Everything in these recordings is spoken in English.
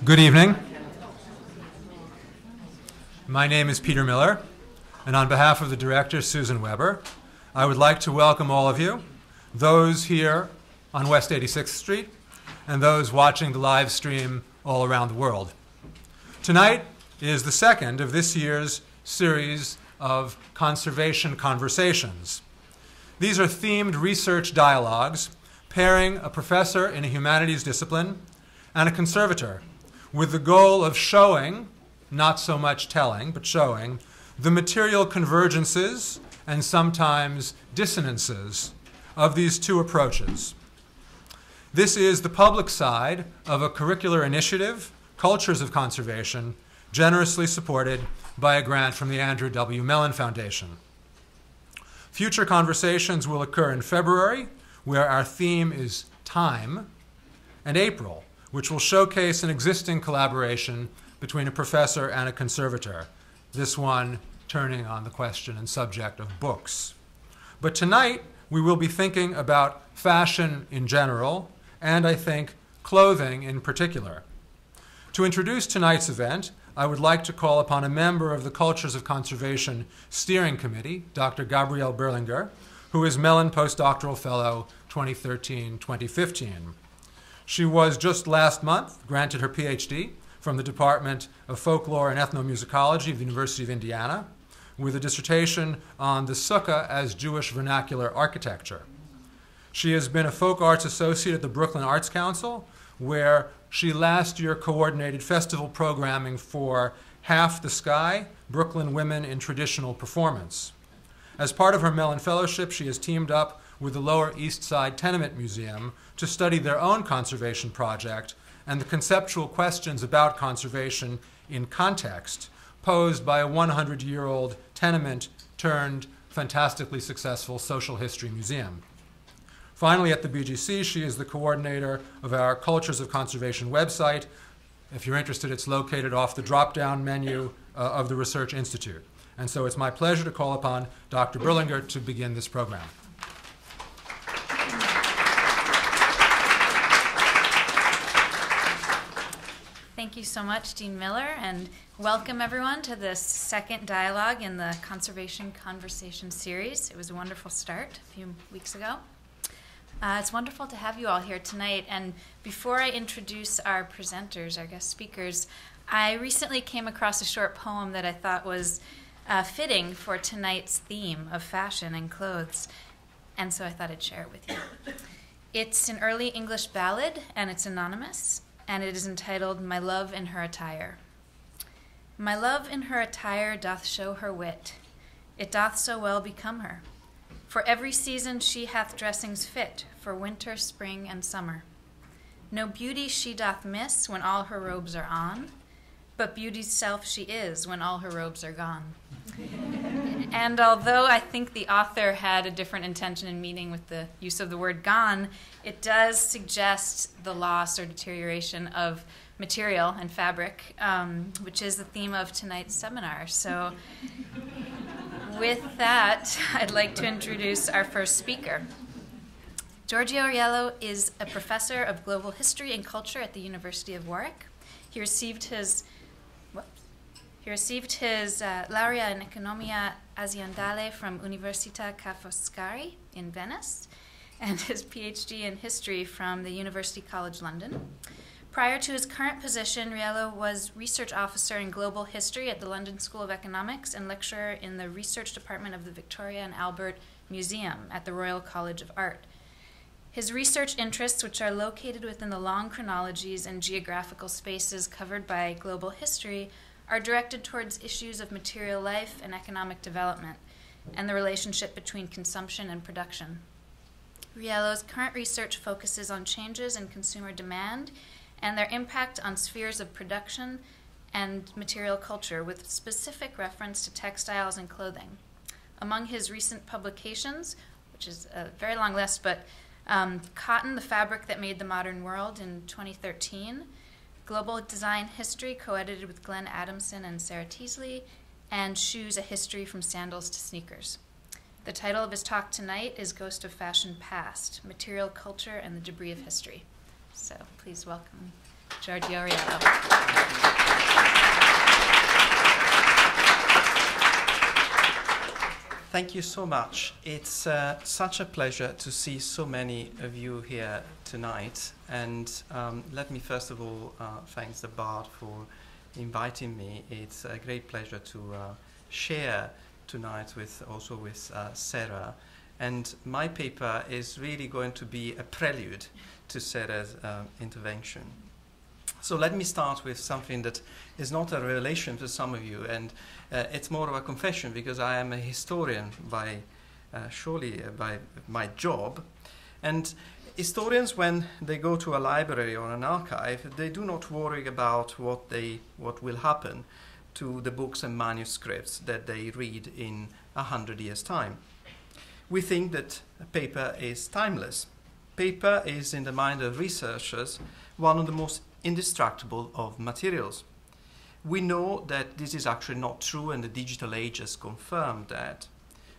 Good evening. My name is Peter Miller, and on behalf of the director, Susan Weber, I would like to welcome all of you, those here on West 86th Street, and those watching the live stream all around the world. Tonight is the second of this year's series of conservation conversations. These are themed research dialogues pairing a professor in a humanities discipline and a conservator with the goal of showing, not so much telling, but showing, the material convergences and sometimes dissonances of these two approaches. This is the public side of a curricular initiative, Cultures of Conservation, generously supported by a grant from the Andrew W. Mellon Foundation. Future conversations will occur in February, where our theme is time, and April, which will showcase an existing collaboration between a professor and a conservator, this one turning on the question and subject of books. But tonight, we will be thinking about fashion in general, and I think clothing in particular. To introduce tonight's event, I would like to call upon a member of the Cultures of Conservation Steering Committee, Dr. Gabrielle Berlinger, who is Mellon Postdoctoral Fellow 2013-2015. She was just last month granted her PhD from the Department of Folklore and Ethnomusicology of the University of Indiana with a dissertation on the sukkah as Jewish vernacular architecture. She has been a folk arts associate at the Brooklyn Arts Council, where she last year coordinated festival programming for Half the Sky, Brooklyn Women in Traditional Performance. As part of her Mellon Fellowship, she has teamed up with the Lower East Side Tenement Museum to study their own conservation project and the conceptual questions about conservation in context posed by a 100-year-old tenement turned fantastically successful social history museum. Finally, at the BGC, she is the coordinator of our Cultures of Conservation website. If you're interested, it's located off the drop-down menu of the Research Institute. And so it's my pleasure to call upon Dr. Berlinger to begin this program. Thank you so much, Dean Miller, and welcome everyone to this second dialogue in the Conservation Conversation series. It was a wonderful start a few weeks ago. It's wonderful to have you all here tonight, and before I introduce our presenters, our guest speakers, I recently came across a short poem that I thought was fitting for tonight's theme of fashion and clothes, and so I thought I'd share it with you. It's an early English ballad, and it's anonymous, and it is entitled, My Love in Her Attire. My love in her attire doth show her wit, it doth so well become her. For every season she hath dressings fit, for winter, spring, and summer. No beauty she doth miss when all her robes are on, but beauty's self she is when all her robes are gone. And although I think the author had a different intention and meaning with the use of the word gone, it does suggest the loss or deterioration of material and fabric, which is the theme of tonight's seminar. So with that, I'd like to introduce our first speaker. Giorgio Riello is a professor of global history and culture at the University of Warwick. He received his laurea in Economia Aziendale from Università Ca' Foscari in Venice, and his PhD in history from the University College London. Prior to his current position, Riello was research officer in global history at the London School of Economics and lecturer in the research department of the Victoria and Albert Museum at the Royal College of Art. His research interests, which are located within the long chronologies and geographical spaces covered by global history, are directed towards issues of material life and economic development, and the relationship between consumption and production. Riello's current research focuses on changes in consumer demand and their impact on spheres of production and material culture, with specific reference to textiles and clothing. Among his recent publications, which is a very long list, but Cotton, the Fabric That Made the Modern World in 2013, Global Design History, co-edited with Glenn Adamson and Sarah Teasley, and Shoes, A History from Sandals to Sneakers. The title of his talk tonight is Ghost of Fashion Past, Material Culture and the Debris of History. So please welcome Giorgio Riello. Thank you so much. It's such a pleasure to see so many of you here tonight. And let me first of all thank the Bard for inviting me. It's a great pleasure to share tonight with Sarah. And my paper is really going to be a prelude to Sarah's intervention. So let me start with something that is not a revelation to some of you, and it's more of a confession, because I am a historian by my job. And historians, when they go to a library or an archive, they do not worry about what will happen to the books and manuscripts that they read in 100 years' time. We think that paper is timeless. Paper is, in the mind of researchers, one of the most indestructible of materials. We know that this is actually not true, and the digital age has confirmed that.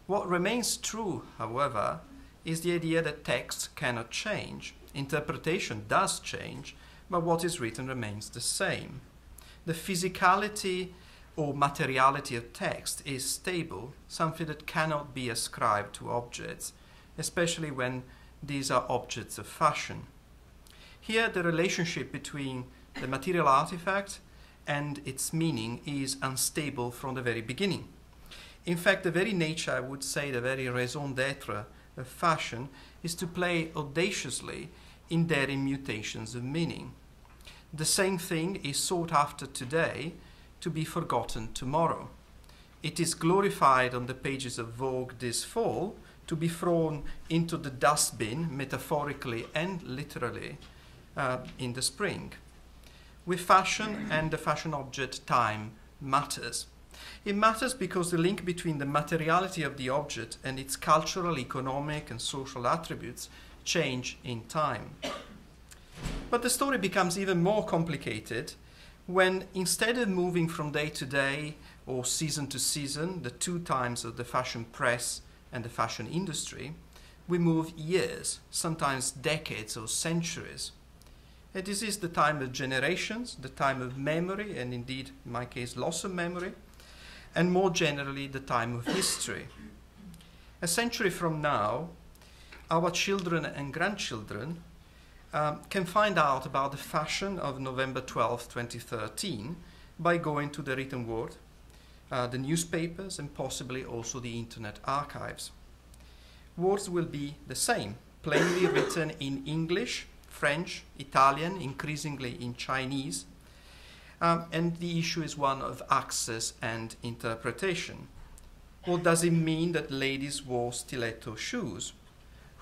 What remains true, however, is the idea that text cannot change. Interpretation does change, but what is written remains the same. The physicality or materiality of text is stable, something that cannot be ascribed to objects, especially when these are objects of fashion. Here, the relationship between the material artifact and its meaning is unstable from the very beginning. In fact, the very nature, I would say, the very raison d'etre of fashion is to play audaciously in daring mutations of meaning. The same thing is sought after today to be forgotten tomorrow. It is glorified on the pages of Vogue this fall to be thrown into the dustbin, metaphorically and literally, in the spring. With fashion and the fashion object, time matters. It matters because the link between the materiality of the object and its cultural, economic, and social attributes change in time. But the story becomes even more complicated when, instead of moving from day to day or season to season, the two times of the fashion press and the fashion industry, we move years, sometimes decades or centuries. And this is the time of generations, the time of memory, and indeed, in my case, loss of memory, and more generally, the time of history. A century from now, our children and grandchildren can find out about the fashion of November 12, 2013 by going to the written word, the newspapers, and possibly also the internet archives. Words will be the same, plainly written in English, French, Italian, increasingly in Chinese, and the issue is one of access and interpretation. Or does it mean that ladies wore stiletto shoes?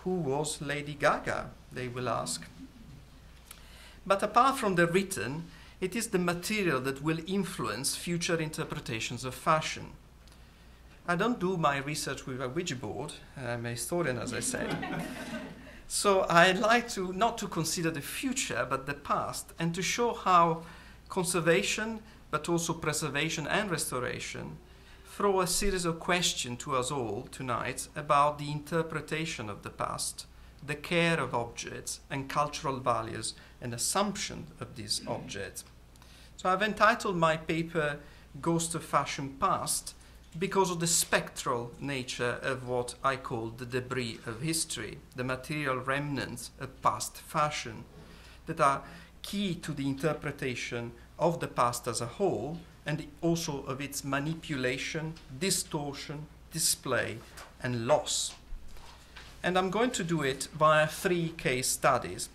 Who was Lady Gaga, they will ask. But apart from the written, it is the material that will influence future interpretations of fashion. I don't do my research with a Ouija board. I'm a historian, as I said. So I like to not to consider the future, but the past, and to show how conservation, but also preservation and restoration, throw a series of questions to us all tonight about the interpretation of the past, the care of objects, and cultural values and assumptions of these objects. So I've entitled my paper Ghost of Fashion Past because of the spectral nature of what I call the debris of history, the material remnants of past fashion that are key to the interpretation of the past as a whole, and also of its manipulation, distortion, display, and loss. And I'm going to do it via 3 case studies.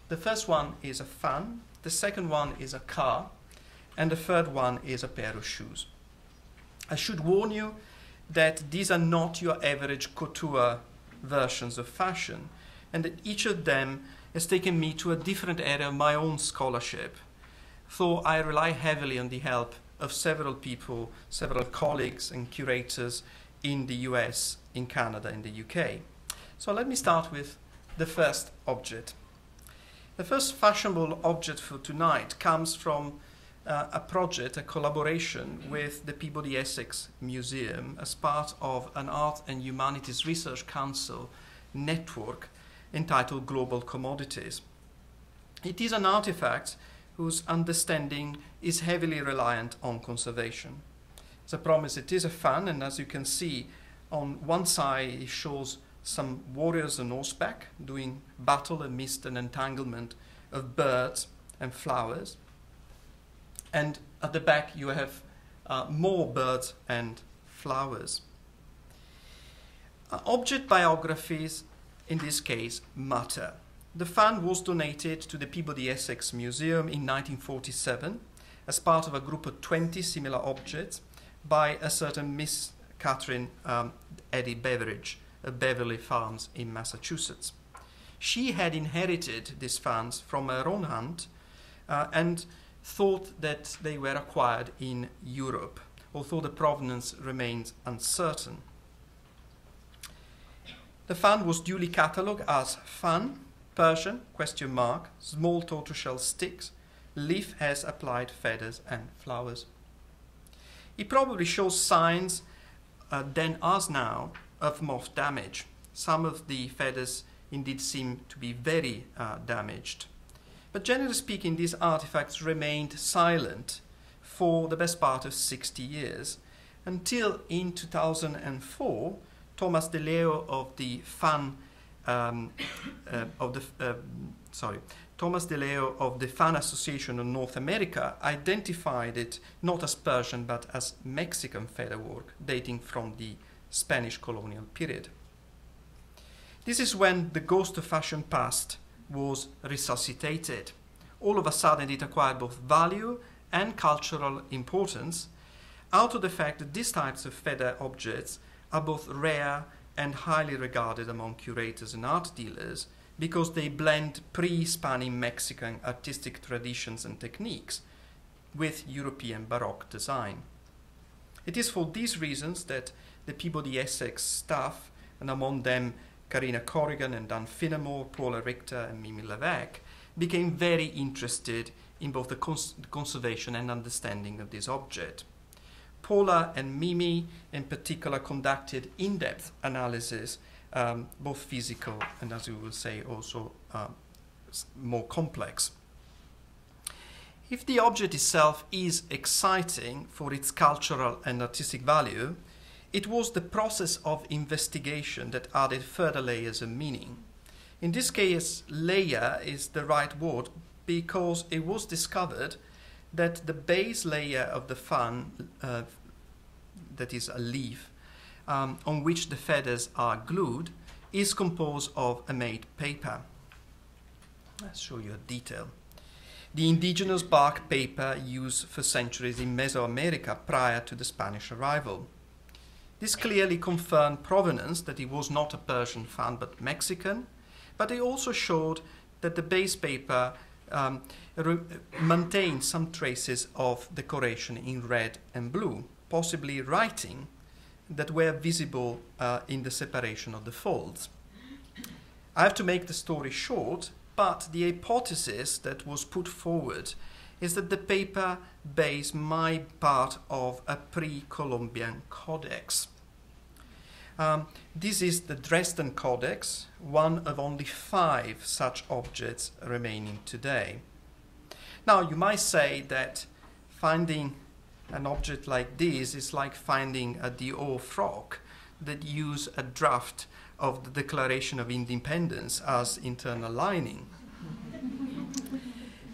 The first one is a fan, the second one is a car, and the third one is a pair of shoes. I should warn you that these are not your average couture versions of fashion, and that each of them has taken me to a different area of my own scholarship, though I rely heavily on the help of several people, several colleagues and curators in the US, in Canada, and the UK. So let me start with the first object. The first fashionable object for tonight comes from a project, a collaboration with the Peabody Essex Museum as part of an Art and Humanities Research Council network entitled Global Commodities. It is an artifact whose understanding is heavily reliant on conservation. As I promise, it is a fan, and as you can see, on one side it shows some warriors on horseback doing battle amidst an entanglement of birds and flowers. And at the back you have more birds and flowers. Object biographies, in this case, matter. The fan was donated to the Peabody Essex Museum in 1947 as part of a group of 20 similar objects by a certain Miss Catherine Eddy Beveridge of Beverly Farms in Massachusetts. She had inherited these fans from her own aunt and thought that they were acquired in Europe, although the provenance remains uncertain. The fan was duly catalogued as fan, Persian, ? Small tortoiseshell sticks, leaf has applied feathers and flowers. It probably shows signs, then as now, of moth damage. Some of the feathers indeed seem to be very damaged. But generally speaking, these artifacts remained silent for the best part of 60 years, until in 2004, Thomas DeLeo of the Thomas DeLeo of the Fan Association of North America identified it not as Persian but as Mexican featherwork dating from the Spanish colonial period. This is when the ghost of fashion past was resuscitated. All of a sudden it acquired both value and cultural importance out of the fact that these types of feather objects are both rare and highly regarded among curators and art dealers because they blend pre-Spanish Mexican artistic traditions and techniques with European Baroque design. It is for these reasons that the Peabody Essex staff, and among them Karina Corrigan and Dan Finnemore, Paula Richter and Mimi Levesque, became very interested in both the conservation and understanding of this object. Paula and Mimi in particular conducted in-depth analysis, both physical and, as we will say, also more complex. If the object itself is exciting for its cultural and artistic value, it was the process of investigation that added further layers of meaning. In this case, layer is the right word because it was discovered that the base layer of the fan, that is a leaf, on which the feathers are glued, is composed of a made paper. I'll show you a detail. The indigenous bark paper used for centuries in Mesoamerica prior to the Spanish arrival. This clearly confirmed provenance, that it was not a Persian fan but Mexican, but it also showed that the base paper maintained some traces of decoration in red and blue, possibly writing that were visible in the separation of the folds. I have to make the story short, but the hypothesis that was put forward is that the paper base might be part of a pre-Columbian codex. This is the Dresden Codex, one of only 5 such objects remaining today. Now, you might say that finding an object like this is like finding a Dior frock that use a draft of the Declaration of Independence as internal lining.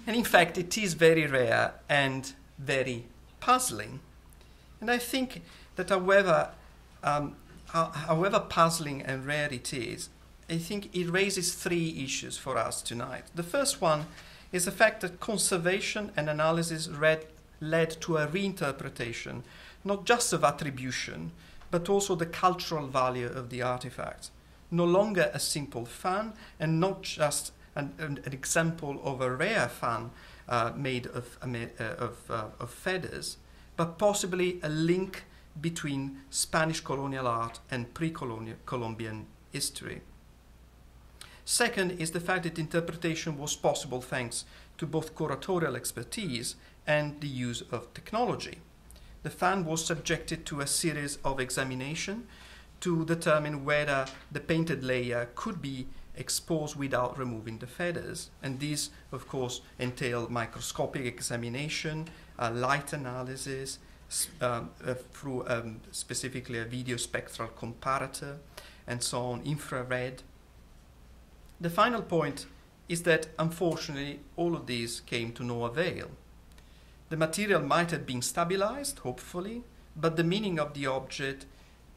And in fact, it is very rare and very puzzling. And I think that however puzzling and rare it is, I think it raises 3 issues for us tonight. The first one is the fact that conservation and analysis led to a reinterpretation, not just of attribution, but also the cultural value of the artifact. No longer a simple fan, and not just an example of a rare fan made of feathers, but possibly a link between Spanish colonial art and pre-Columbian history. Second is the fact that interpretation was possible thanks to both curatorial expertise and the use of technology. The fan was subjected to a series of examinations to determine whether the painted layer could be exposed without removing the feathers. And these, of course, entail microscopic examination, light analysis, through specifically a video spectral comparator, and so on, infrared. The final point is that, unfortunately, all of these came to no avail. The material might have been stabilized, hopefully, but the meaning of the object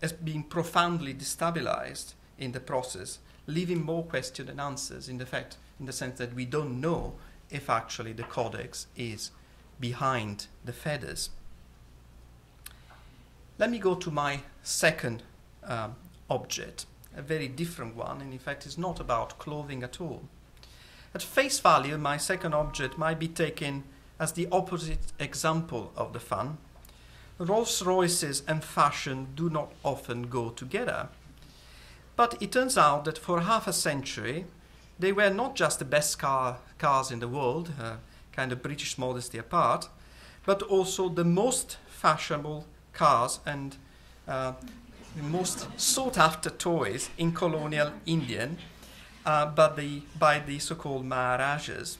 has been profoundly destabilized in the process, leaving more questions than answers, in the sense that we don't know if actually the codex is behind the feathers. Let me go to my second object, a very different one, and in fact is not about clothing at all. At face value, my second object might be taken as the opposite example of the fun. Rolls-Royces and fashion do not often go together. But it turns out that for half a century, they were not just the best cars in the world, kind of British modesty apart, but also the most fashionable cars and the most sought-after toys in colonial India by the so-called Maharajas,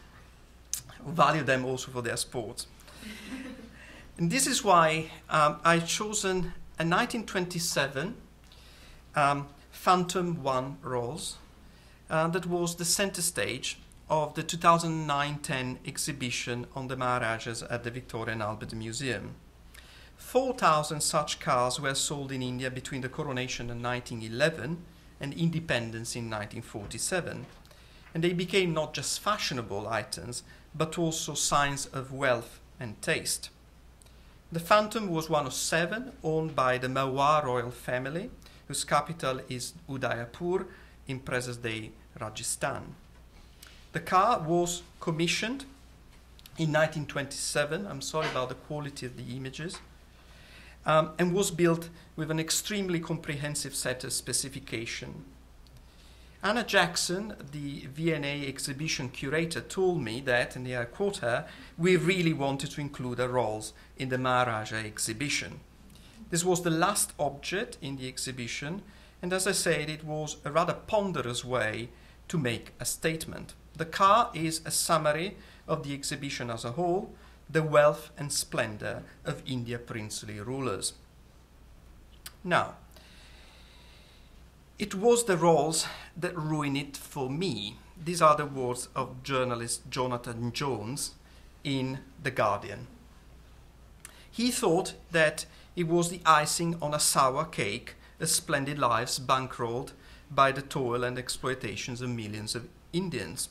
who value them also for their sports. And this is why I've chosen a 1927 Phantom 1 Rolls that was the center stage of the 2009-10 exhibition on the Maharajas at the Victoria and Albert Museum. 4,000 such cars were sold in India between the coronation in 1911 and independence in 1947. And they became not just fashionable items, but also signs of wealth and taste. The Phantom was one of 7 owned by the Mewar royal family, whose capital is Udaipur in present-day Rajasthan. The car was commissioned in 1927, I'm sorry about the quality of the images, and was built with an extremely comprehensive set of specification. Anna Jackson, the V&A exhibition curator, told me that, and here I quote her, "We really wanted to include a Rolls in the Maharaja exhibition." This was the last object in the exhibition, and as I said, it was a rather ponderous way to make a statement. The car is a summary of the exhibition as a whole, the wealth and splendor of India's princely rulers. Now, it was the Rolls that ruined it for me. These are the words of journalist Jonathan Jones in The Guardian. He thought that it was the icing on a sour cake, of splendid lives bankrolled by the toil and exploitations of millions of Indians.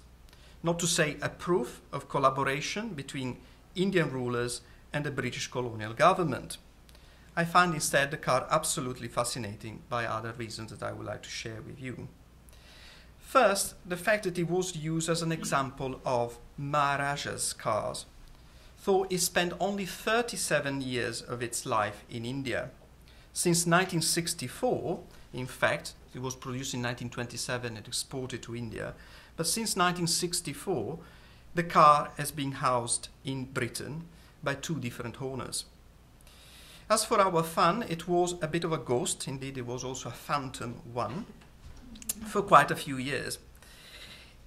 Not to say a proof of collaboration between Indian rulers and the British colonial government. I find instead the car absolutely fascinating by other reasons that I would like to share with you. First, the fact that it was used as an example of Maharaja's cars, though it spent only 37 years of its life in India. Since 1964, in fact, it was produced in 1927 and exported to India, but since 1964, the car has been housed in Britain by 2 different owners. As for our fun, it was a bit of a ghost, indeed it was also a Phantom 1, for quite a few years.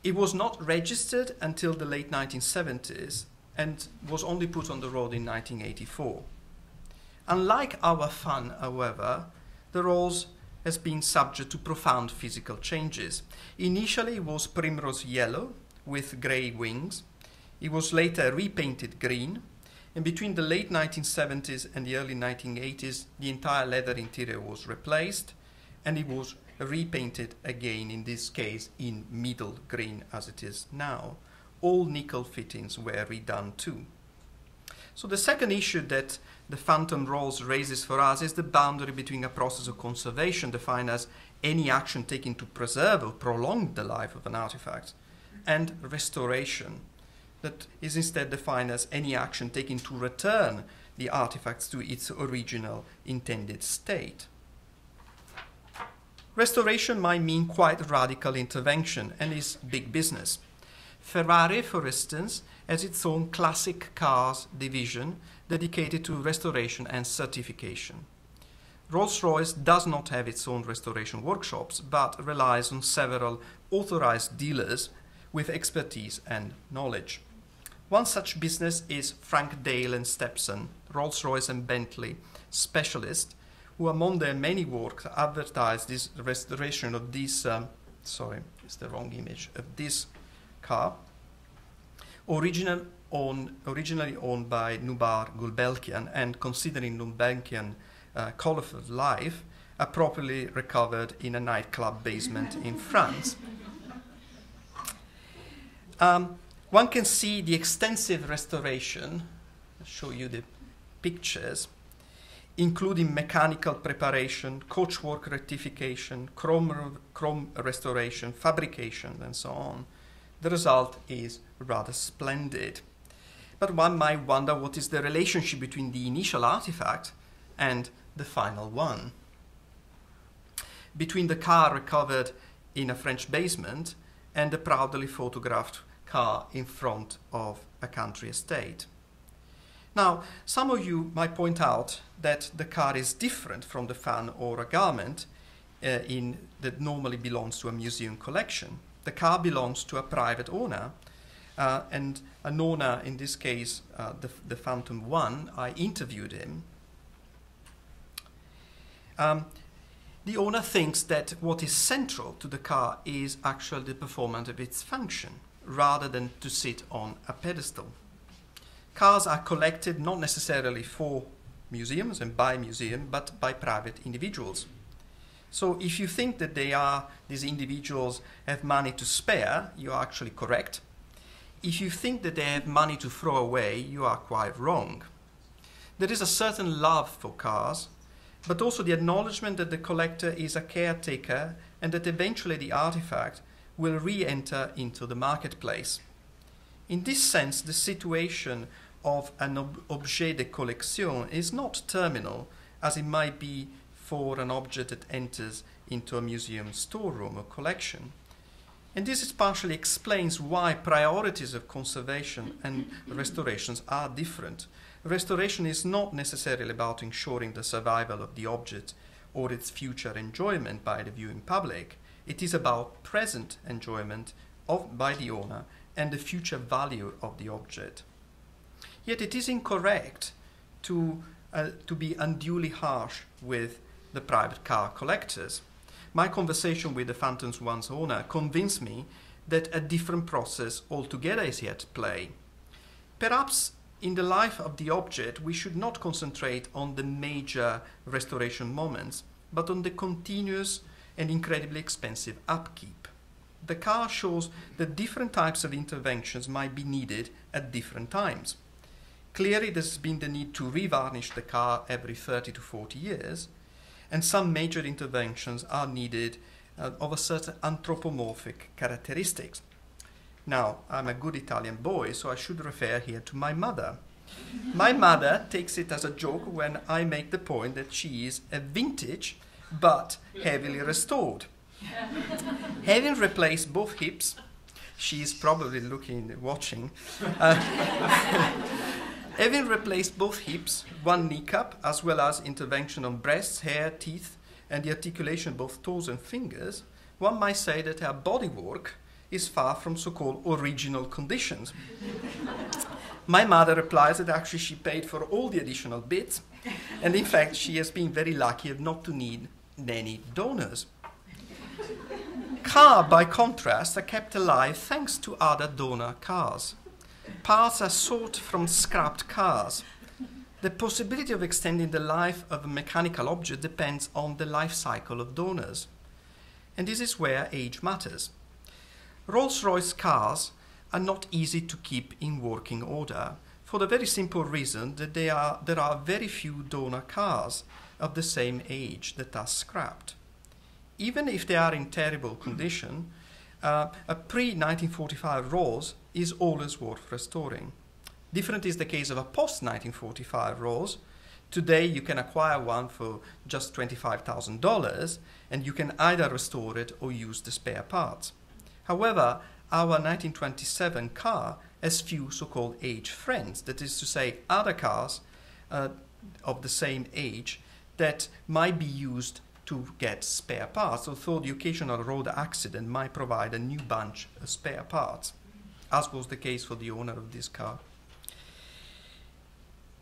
It was not registered until the late 1970s and was only put on the road in 1984. Unlike our fun, however, the Rolls has been subject to profound physical changes. Initially it was primrose yellow with grey wings. It was later repainted green, and between the late 1970s and the early 1980s, the entire leather interior was replaced, and it was repainted again, in this case in middle green as it is now. All nickel fittings were redone too. So the second issue that the Phantom Rolls raises for us is the boundary between a process of conservation, defined as any action taken to preserve or prolong the life of an artifact, and restoration, that is instead defined as any action taken to return the artifacts to its original intended state. Restoration might mean quite radical intervention and is big business. Ferrari, for instance, has its own classic cars division dedicated to restoration and certification. Rolls-Royce does not have its own restoration workshops, but relies on several authorized dealers with expertise and knowledge. One such business is Frank Dale and Stepson, Rolls-Royce and Bentley specialists, who among their many works advertise this restoration of this, sorry, it's the wrong image, of this car, originally owned by Nubar Gulbenkian, and considering Gulbenkian colourful life, appropriately recovered in a nightclub basement in France. One can see the extensive restoration, I'll show you the pictures, including mechanical preparation, coachwork rectification, chrome restoration, fabrication, and so on. The result is rather splendid. But one might wonder what is the relationship between the initial artifact and the final one. Between the car recovered in a French basement and the proudly photographed car in front of a country estate. Now, some of you might point out that the car is different from the fan or a garment that normally belongs to a museum collection. The car belongs to a private owner, and an owner, in this case, the Phantom One, I interviewed him. The owner thinks that what is central to the car is actually the performance of its function, rather than to sit on a pedestal. Cars are collected not necessarily for museums and by museums, but by private individuals. So if you think that these individuals have money to spare, you are actually correct. If you think that they have money to throw away, you are quite wrong. There is a certain love for cars, but also the acknowledgement that the collector is a caretaker and that eventually the artifact will re-enter into the marketplace. In this sense, the situation of an objet de collection is not terminal, as it might be for an object that enters into a museum storeroom or collection. And this partially explains why priorities of conservation and restorations are different. Restoration is not necessarily about ensuring the survival of the object or its future enjoyment by the viewing public. It is about present enjoyment by the owner and the future value of the object. Yet it is incorrect to be unduly harsh with the private car collectors. My conversation with the Phantom One's owner convinced me that a different process altogether is here to play. Perhaps in the life of the object, we should not concentrate on the major restoration moments, but on the continuous and incredibly expensive upkeep. The car shows that different types of interventions might be needed at different times. Clearly, there's been the need to revarnish the car every 30 to 40 years, and some major interventions are needed of a certain anthropomorphic characteristics. Now, I'm a good Italian boy, so I should refer here to my mother. My mother takes it as a joke when I make the point that she is a vintage, but heavily restored. Having replaced both hips, she is probably watching. Having replaced both hips, one kneecap, as well as intervention on breasts, hair, teeth, and the articulation of both toes and fingers, one might say that her bodywork is far from so-called original conditions. My mother replies that actually she paid for all the additional bits, and in fact she has been very lucky not to need any donors. Car, by contrast, are kept alive thanks to other donor cars. Parts are sought from scrapped cars. The possibility of extending the life of a mechanical object depends on the life cycle of donors. And this is where age matters. Rolls-Royce cars are not easy to keep in working order for the very simple reason that there are very few donor cars of the same age that are scrapped. Even if they are in terrible condition, a pre-1945 Rolls is always worth restoring. Different is the case of a post-1945 Rolls. Today you can acquire one for just $25,000 and you can either restore it or use the spare parts. However, our 1927 car has few so-called age friends, that is to say other cars of the same age that might be used to get spare parts, although the occasional road accident might provide a new bunch of spare parts, as was the case for the owner of this car.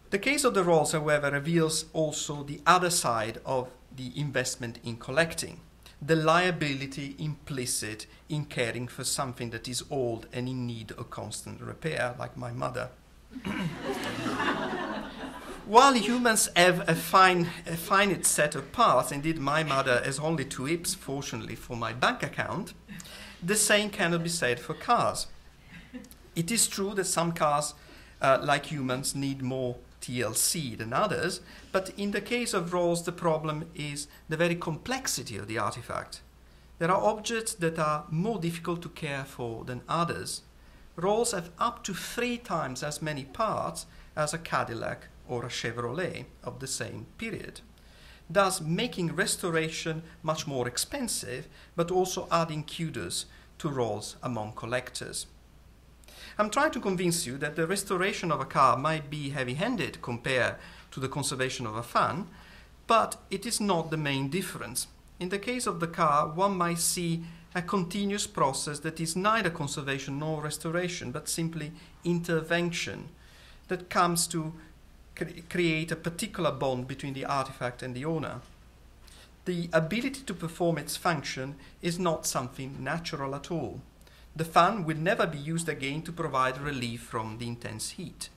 The case of the Rolls, however, reveals also the other side of the investment in collecting, the liability implicit in caring for something that is old and in need of constant repair, like my mother. While humans have a finite set of parts, indeed my mother has only 2 hips, fortunately for my bank account, the same cannot be said for cars. It is true that some cars, like humans, need more TLC than others, but in the case of Rolls, the problem is the very complexity of the artifact. There are objects that are more difficult to care for than others. Rolls have up to 3 times as many parts as a Cadillac or a Chevrolet of the same period, thus making restoration much more expensive, but also adding kudos to Rolls among collectors. I'm trying to convince you that the restoration of a car might be heavy-handed compared to the conservation of a fan, but it is not the main difference. In the case of the car, one might see a continuous process that is neither conservation nor restoration, but simply intervention that comes to create a particular bond between the artifact and the owner. The ability to perform its function is not something natural at all. The fan will never be used again to provide relief from the intense heat.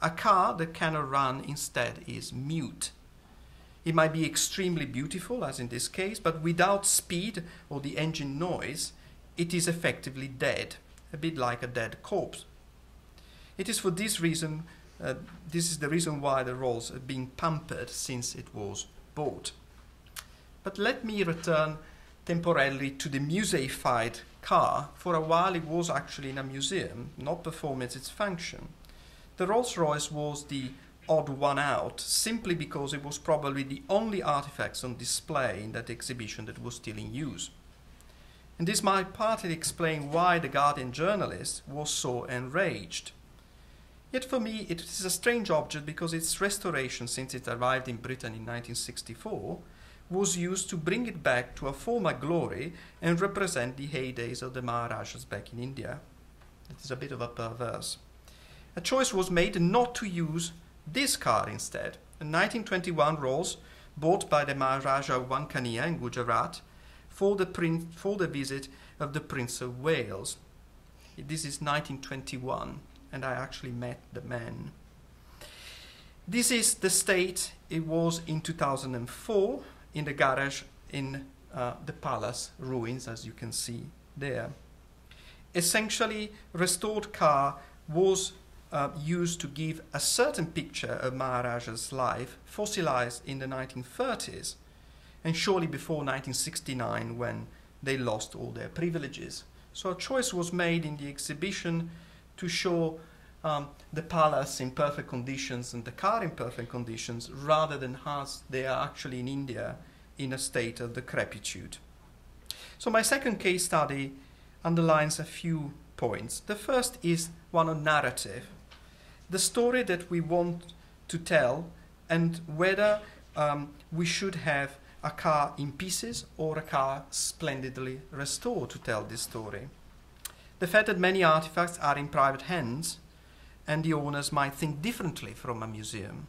A car that cannot run instead is mute. It might be extremely beautiful, as in this case, but without speed or the engine noise, it is effectively dead, a bit like a dead corpse. It is for this reason, this is the reason why the Rolls have been pampered since it was bought. But let me return temporarily to the museified car. For a while it was actually in a museum, not performing its function. The Rolls-Royce was the odd one out, simply because it was probably the only artifacts on display in that exhibition that was still in use. And this might partly explain why the Guardian journalist was so enraged. Yet for me it is a strange object because its restoration since it arrived in Britain in 1964 was used to bring it back to a former glory and represent the heydays of the Maharajas back in India. It is a bit of a perverse. A choice was made not to use this car instead. A 1921 Rolls bought by the Maharaja of Wankania in Gujarat for the visit of the Prince of Wales. This is 1921, and I actually met the man. This is the state it was in 2004 in the garage in the palace ruins, as you can see there. Essentially, restored car was used to give a certain picture of Maharaja's life, fossilized in the 1930s, and surely before 1969 when they lost all their privileges. So a choice was made in the exhibition to show the palace in perfect conditions and the car in perfect conditions, rather than as they are actually in India in a state of decrepitude. So my second case study underlines a few points. The first is one of narrative, the story that we want to tell, and whether we should have a car in pieces or a car splendidly restored to tell this story. The fact that many artifacts are in private hands and the owners might think differently from a museum.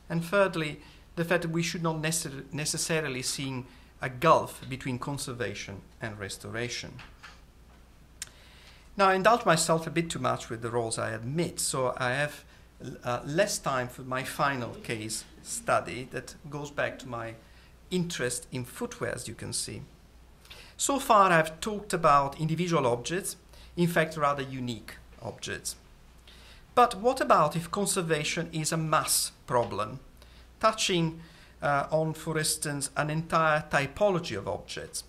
And thirdly, the fact that we should not necessarily see a gulf between conservation and restoration. Now, I indulge myself a bit too much with the Rolls, I admit, so I have less time for my final case study that goes back to my interest in footwear, as you can see. So far, I've talked about individual objects, in fact, rather unique objects. But what about if conservation is a mass problem, touching on, for instance, an entire typology of objects?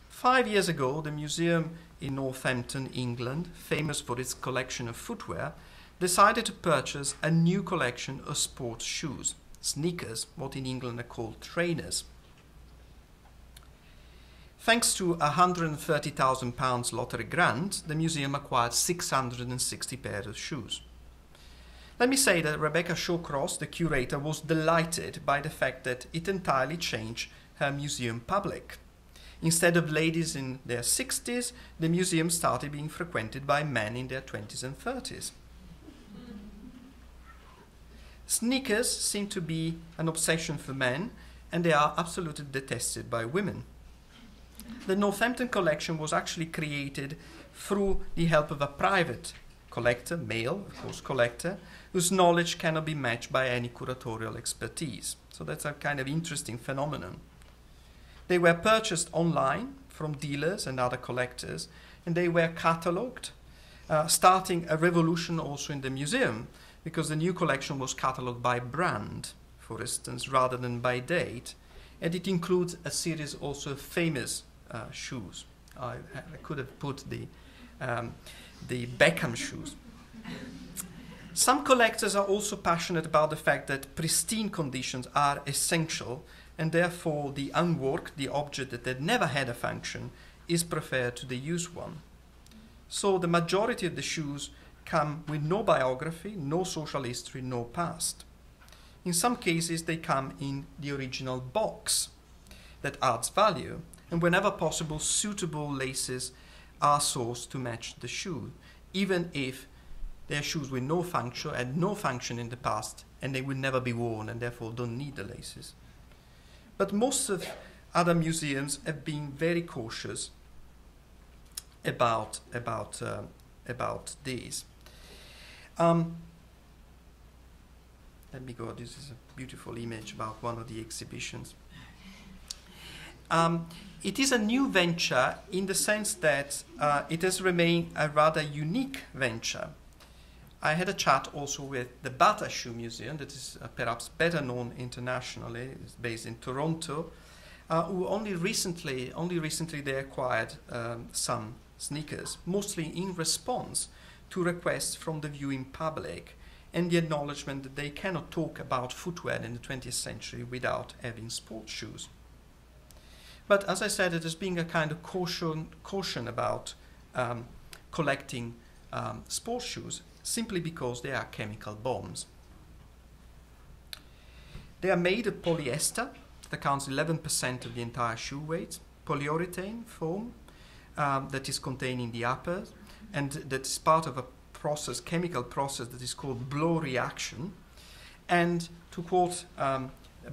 5 years ago, the museum in Northampton, England, famous for its collection of footwear, decided to purchase a new collection of sports shoes, sneakers, what in England are called trainers. Thanks to a £130,000 lottery grant, the museum acquired 660 pairs of shoes. Let me say that Rebecca Shawcross, the curator, was delighted by the fact that it entirely changed her museum public. Instead of ladies in their 60s, the museum started being frequented by men in their 20s and 30s. Sneakers seem to be an obsession for men, and they are absolutely detested by women. The Northampton collection was actually created through the help of a private collector, male, of course, collector, whose knowledge cannot be matched by any curatorial expertise. So that's a kind of interesting phenomenon. They were purchased online from dealers and other collectors, and they were catalogued, starting a revolution also in the museum, because the new collection was catalogued by brand, for instance, rather than by date. And it includes a series also of famous shoes. I could have put the Beckham shoes. Some collectors are also passionate about the fact that pristine conditions are essential, and therefore the unworked, the object that had never had a function, is preferred to the used one. So the majority of the shoes come with no biography, no social history, no past. In some cases, they come in the original box that adds value, and whenever possible, suitable laces are sourced to match the shoe, even if they are shoes with no function, had no function in the past, and they will never be worn, and therefore don't need the laces. But most of other museums have been very cautious about these. Let me go. This is a beautiful image about one of the exhibitions. It is a new venture in the sense that it has remained a rather unique venture. I had a chat also with the Bata Shoe Museum, that is perhaps better known internationally. It's based in Toronto, who only recently they acquired some sneakers, mostly in response to requests from the viewing public and the acknowledgement that they cannot talk about footwear in the 20th century without having sports shoes. But as I said, it has been a kind of caution about collecting sports shoes, simply because they are chemical bombs. They are made of polyester that accounts 11% of the entire shoe weight, polyurethane foam that is contained in the upper, and that is part of a process, chemical process that is called blow reaction, and to quote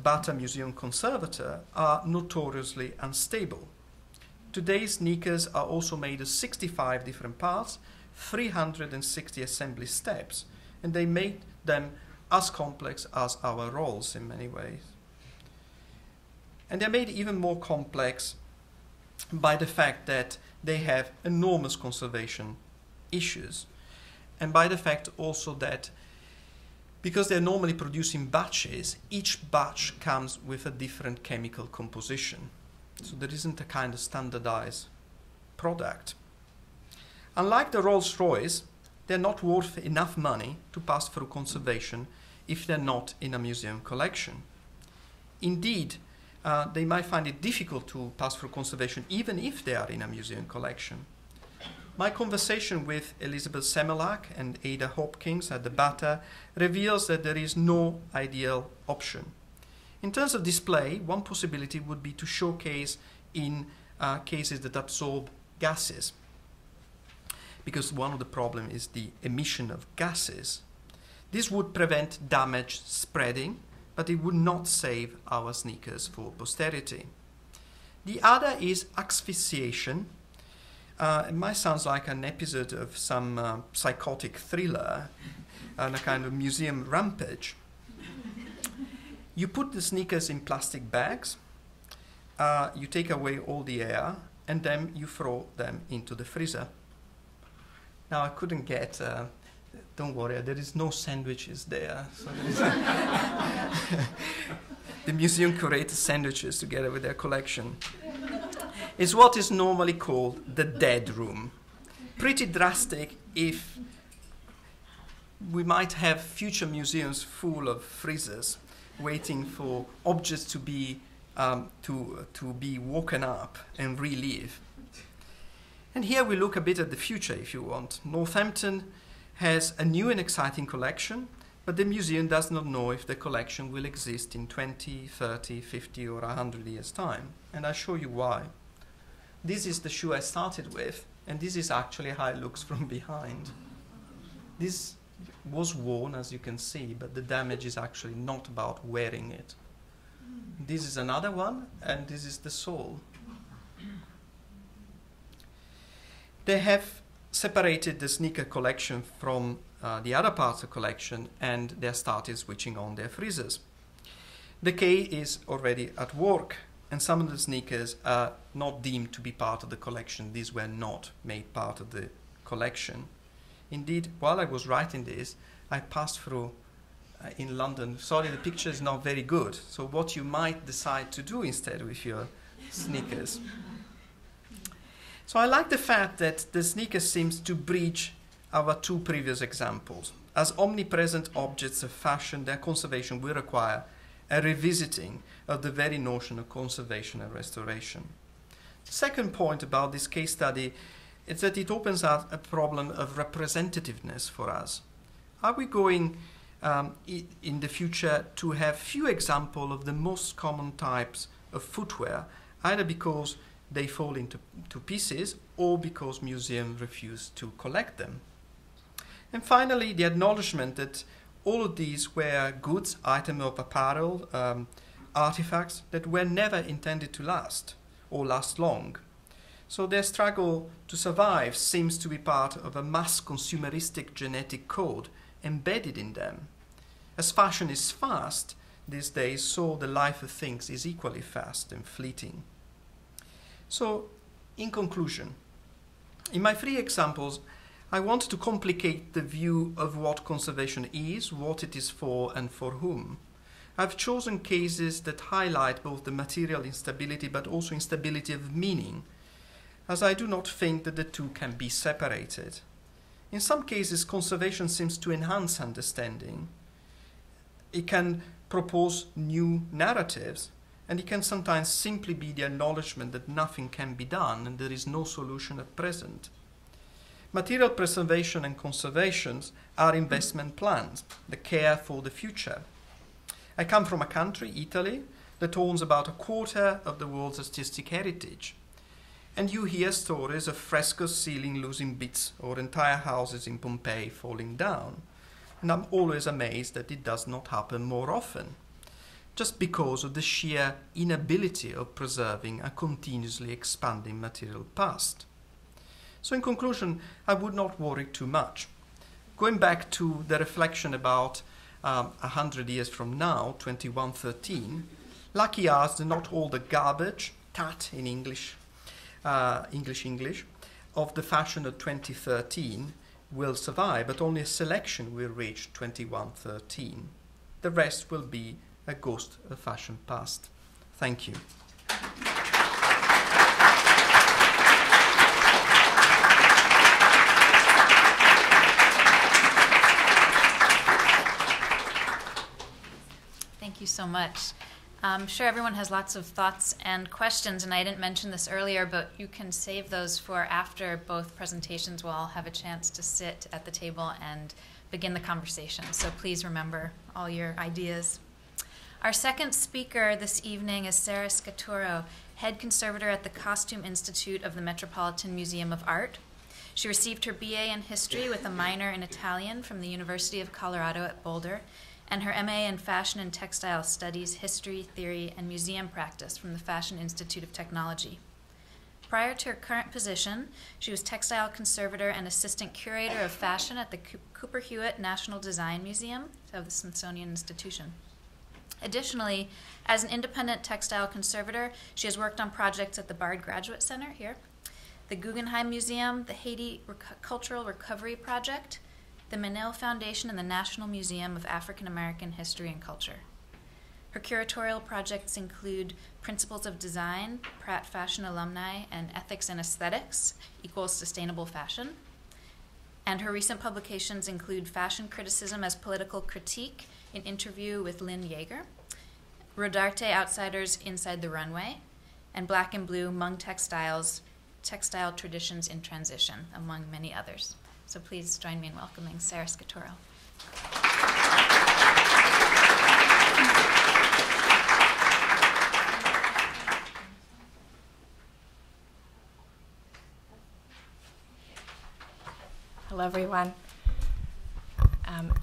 Bata Museum conservator, are notoriously unstable. Today's sneakers are also made of 65 different parts, 360 assembly steps, and they make them as complex as our rolls in many ways. And they're made even more complex by the fact that they have enormous conservation issues, and by the fact also that because they're normally produced in batches, each batch comes with a different chemical composition. So there isn't a kind of standardized product. Unlike the Rolls-Royce, they're not worth enough money to pass through conservation if they're not in a museum collection. Indeed, they might find it difficult to pass through conservation even if they are in a museum collection. My conversation with Elizabeth Semelak and Ada Hopkins at the Bata reveals that there is no ideal option. In terms of display, one possibility would be to showcase in cases that absorb gases, because one of the problems is the emission of gases. This would prevent damage spreading, but it would not save our sneakers for posterity. The other is asphyxiation. It might sound like an episode of some psychotic thriller and a kind of museum rampage. You put the sneakers in plastic bags, you take away all the air, and then you throw them into the freezer. Now I couldn't get, don't worry, there is no sandwiches there. So the museum curates sandwiches together with their collection. It's what is normally called the dead room. Pretty drastic if we might have future museums full of freezers waiting for objects to be woken up and relive. And here we look a bit at the future, if you want. Northampton has a new and exciting collection but the museum does not know if the collection will exist in 20, 30, 50 or 100 years' time. And I'll show you why. This is the shoe I started with, and this is actually how it looks from behind. This was worn, as you can see, but the damage is actually not about wearing it. This is another one, and this is the sole. They have separated the sneaker collection from the other parts of the collection, and they started switching on their freezers. The K is already at work, and some of the sneakers are not deemed to be part of the collection. These were not made part of the collection. Indeed, while I was writing this, I passed through in London. Sorry, the picture is not very good. So what you might decide to do instead with your sneakers. So I like the fact that the sneaker seems to breach our two previous examples. As omnipresent objects of fashion, their conservation will require a revisiting of the very notion of conservation and restoration. The second point about this case study is that it opens up a problem of representativeness for us. Are we going in the future to have few examples of the most common types of footwear, either because they fall into pieces or because museums refuse to collect them? And finally, the acknowledgement that all of these were goods, items of apparel, artifacts that were never intended to last or last long. So their struggle to survive seems to be part of a mass consumeristic genetic code embedded in them. As fashion is fast these days, so the life of things is equally fast and fleeting. So, in conclusion, in my three examples, I want to complicate the view of what conservation is, what it is for, and for whom. I've chosen cases that highlight both the material instability but also instability of meaning, as I do not think that the two can be separated. In some cases, conservation seems to enhance understanding. It can propose new narratives, and it can sometimes simply be the acknowledgement that nothing can be done and there is no solution at present. Material preservation and conservation are investment plans, the care for the future. I come from a country, Italy, that owns about a quarter of the world's artistic heritage. And you hear stories of fresco ceiling losing bits or entire houses in Pompeii falling down. And I'm always amazed that it does not happen more often, just because of the sheer inability of preserving a continuously expanding material past. So in conclusion, I would not worry too much. Going back to the reflection about 100 years from now, 2113, lucky us that not all the garbage, tat in English, of the fashion of 2013 will survive, but only a selection will reach 2113. The rest will be a ghost of fashion past. Thank you. Thank you so much. I'm sure everyone has lots of thoughts and questions, and I didn't mention this earlier, but you can save those for after both presentations. We'll all have a chance to sit at the table and begin the conversation. So please remember all your ideas. Our second speaker this evening is Sarah Scaturro, head conservator at the Costume Institute of the Metropolitan Museum of Art. She received her BA in history with a minor in Italian from the University of Colorado at Boulder, and her MA in Fashion and Textile Studies, History, Theory, and Museum Practice from the Fashion Institute of Technology. Prior to her current position, she was textile conservator and assistant curator of fashion at the Cooper Hewitt National Design Museum of the Smithsonian Institution. Additionally, as an independent textile conservator, she has worked on projects at the Bard Graduate Center here, the Guggenheim Museum, the Haiti Cultural Recovery Project, the Mellon Foundation, and the National Museum of African American History and Culture. Her curatorial projects include Principles of Design, Pratt Fashion Alumni, and Ethics and Aesthetics equals Sustainable Fashion. And her recent publications include Fashion Criticism as Political Critique, an interview with Lynn Yeager, Rodarte Outsiders Inside the Runway, and Black and Blue, Hmong Textiles, Textile Traditions in Transition, among many others. So please join me in welcoming Sarah Scaturro. Hello, everyone.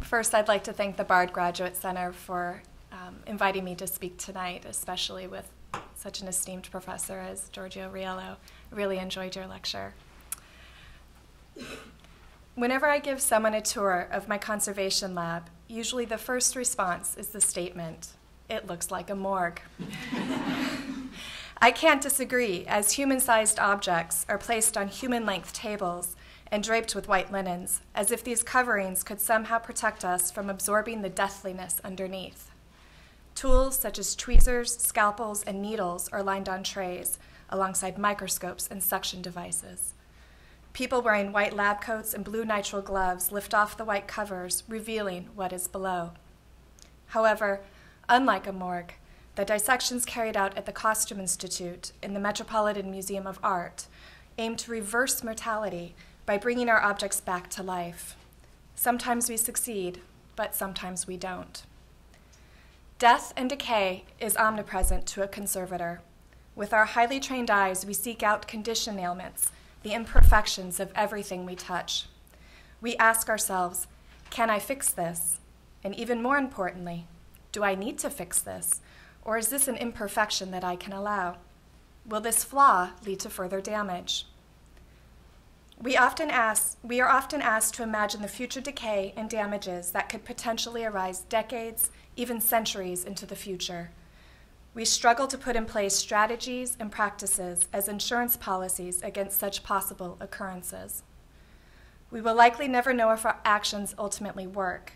First, I'd like to thank the Bard Graduate Center for inviting me to speak tonight, especially with such an esteemed professor as Giorgio Riello. I really enjoyed your lecture. Whenever I give someone a tour of my conservation lab, usually the first response is the statement, "It looks like a morgue." I can't disagree, as human-sized objects are placed on human-length tables and draped with white linens, as if these coverings could somehow protect us from absorbing the deathliness underneath. Tools such as tweezers, scalpels, and needles are lined on trays, alongside microscopes and suction devices. People wearing white lab coats and blue nitrile gloves lift off the white covers, revealing what is below. However, unlike a morgue, the dissections carried out at the Costume Institute in the Metropolitan Museum of Art aim to reverse mortality by bringing our objects back to life. Sometimes we succeed, but sometimes we don't. Death and decay is omnipresent to a conservator. With our highly trained eyes, we seek out condition ailments, the imperfections of everything we touch. We ask ourselves, can I fix this? And even more importantly, do I need to fix this? Or is this an imperfection that I can allow? Will this flaw lead to further damage? We are often asked to imagine the future decay and damages that could potentially arise decades, even centuries into the future. We struggle to put in place strategies and practices as insurance policies against such possible occurrences. We will likely never know if our actions ultimately work,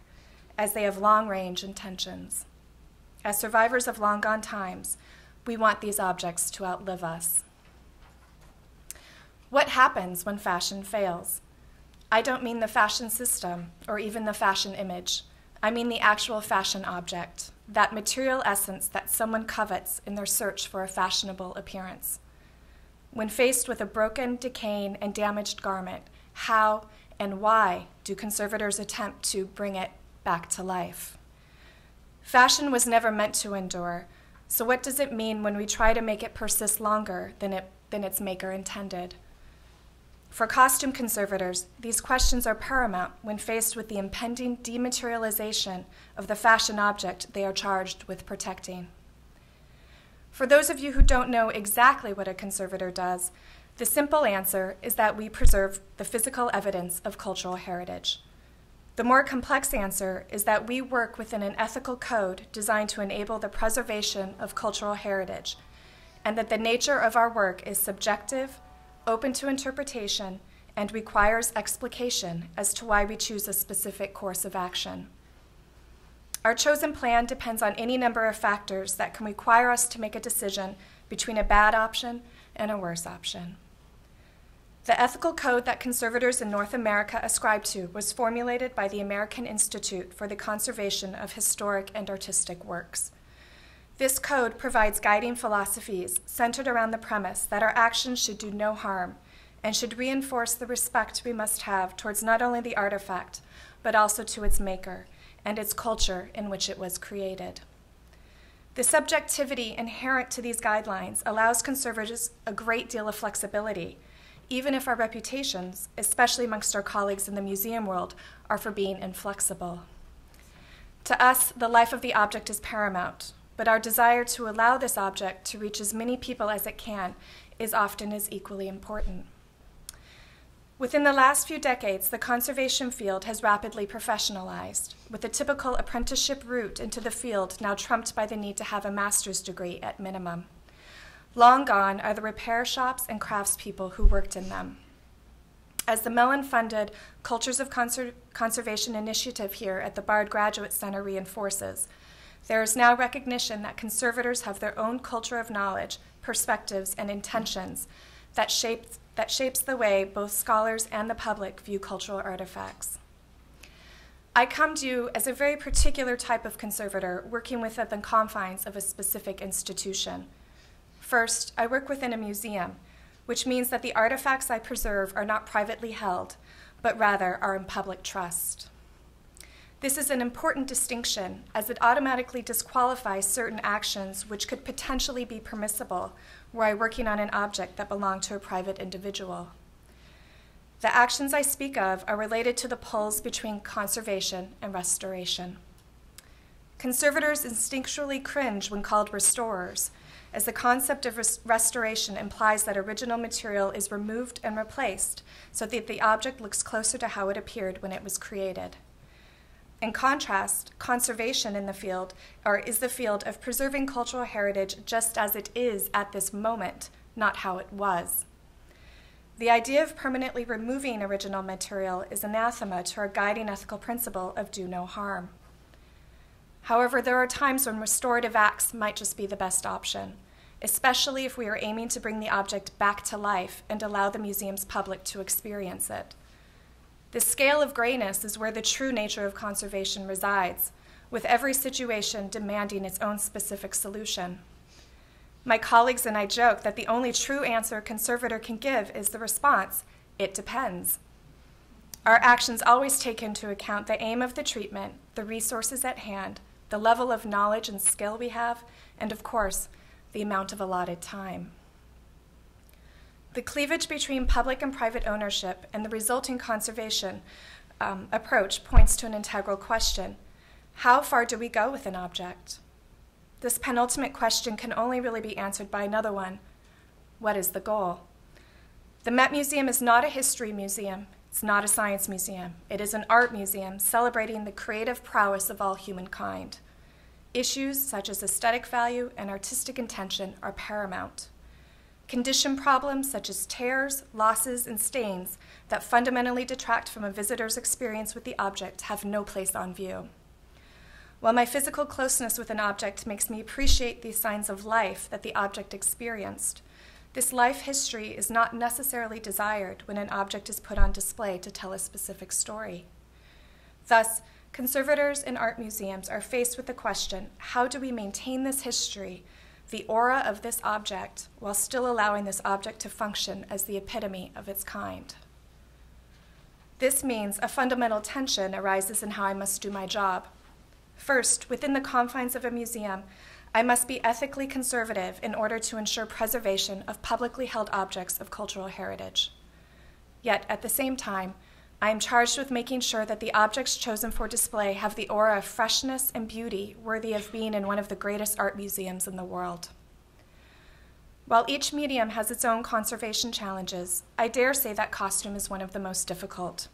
as they have long-range intentions. As survivors of long-gone times, we want these objects to outlive us. What happens when fashion fails? I don't mean the fashion system or even the fashion image. I mean the actual fashion object, that material essence that someone covets in their search for a fashionable appearance. When faced with a broken, decaying, and damaged garment, how and why do conservators attempt to bring it back to life? Fashion was never meant to endure, so what does it mean when we try to make it persist longer than its maker intended? For costume conservators, these questions are paramount when faced with the impending dematerialization of the fashion object they are charged with protecting. For those of you who don't know exactly what a conservator does, the simple answer is that we preserve the physical evidence of cultural heritage. The more complex answer is that we work within an ethical code designed to enable the preservation of cultural heritage, and that the nature of our work is subjective, open to interpretation, and requires explication as to why we choose a specific course of action. Our chosen plan depends on any number of factors that can require us to make a decision between a bad option and a worse option. The ethical code that conservators in North America ascribe to was formulated by the American Institute for the Conservation of Historic and Artistic Works. This code provides guiding philosophies centered around the premise that our actions should do no harm and should reinforce the respect we must have towards not only the artifact, but also to its maker and its culture in which it was created. The subjectivity inherent to these guidelines allows conservators a great deal of flexibility, even if our reputations, especially amongst our colleagues in the museum world, are for being inflexible. To us, the life of the object is paramount, but our desire to allow this object to reach as many people as it can is often as equally important. Within the last few decades, the conservation field has rapidly professionalized, with the typical apprenticeship route into the field now trumped by the need to have a master's degree at minimum. Long gone are the repair shops and craftspeople who worked in them. As the Mellon-funded Cultures of Conservation initiative here at the Bard Graduate Center reinforces, there is now recognition that conservators have their own culture of knowledge, perspectives, and intentions that shapes the way both scholars and the public view cultural artifacts. I come to you as a very particular type of conservator working within the confines of a specific institution. First, I work within a museum, which means that the artifacts I preserve are not privately held, but rather are in public trust. This is an important distinction, as it automatically disqualifies certain actions which could potentially be permissible were I working on an object that belonged to a private individual. The actions I speak of are related to the pulls between conservation and restoration. Conservators instinctually cringe when called restorers, as the concept of restoration implies that original material is removed and replaced so that the object looks closer to how it appeared when it was created. In contrast, conservation is the field of preserving cultural heritage just as it is at this moment, not how it was. The idea of permanently removing original material is anathema to our guiding ethical principle of do no harm. However, there are times when restorative acts might just be the best option, especially if we are aiming to bring the object back to life and allow the museum's public to experience it. The scale of grayness is where the true nature of conservation resides, with every situation demanding its own specific solution. My colleagues and I joke that the only true answer a conservator can give is the response, "It depends." Our actions always take into account the aim of the treatment, the resources at hand, the level of knowledge and skill we have, and of course, the amount of allotted time. The cleavage between public and private ownership and the resulting conservation approach points to an integral question. How far do we go with an object? This penultimate question can only really be answered by another one. What is the goal? The Met Museum is not a history museum. It's not a science museum. It is an art museum celebrating the creative prowess of all humankind. Issues such as aesthetic value and artistic intention are paramount. Condition problems such as tears, losses, and stains that fundamentally detract from a visitor's experience with the object have no place on view. While my physical closeness with an object makes me appreciate the signs of life that the object experienced, this life history is not necessarily desired when an object is put on display to tell a specific story. Thus, conservators in art museums are faced with the question, how do we maintain this history, the aura of this object, while still allowing this object to function as the epitome of its kind? This means a fundamental tension arises in how I must do my job. First, within the confines of a museum, I must be ethically conservative in order to ensure preservation of publicly held objects of cultural heritage. Yet, at the same time, I am charged with making sure that the objects chosen for display have the aura of freshness and beauty worthy of being in one of the greatest art museums in the world. While each medium has its own conservation challenges, I dare say that costume is one of the most difficult.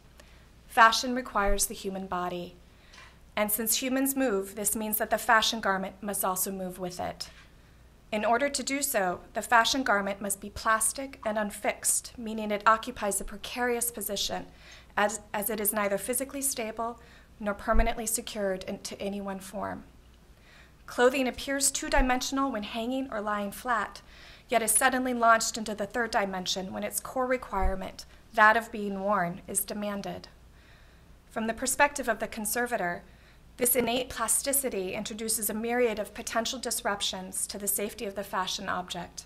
Fashion requires the human body. And since humans move, this means that the fashion garment must also move with it. In order to do so, the fashion garment must be plastic and unfixed, meaning it occupies a precarious position, as it is neither physically stable nor permanently secured into any one form. Clothing appears two-dimensional when hanging or lying flat, yet is suddenly launched into the third dimension when its core requirement, that of being worn, is demanded. From the perspective of the conservator, this innate plasticity introduces a myriad of potential disruptions to the safety of the fashion object.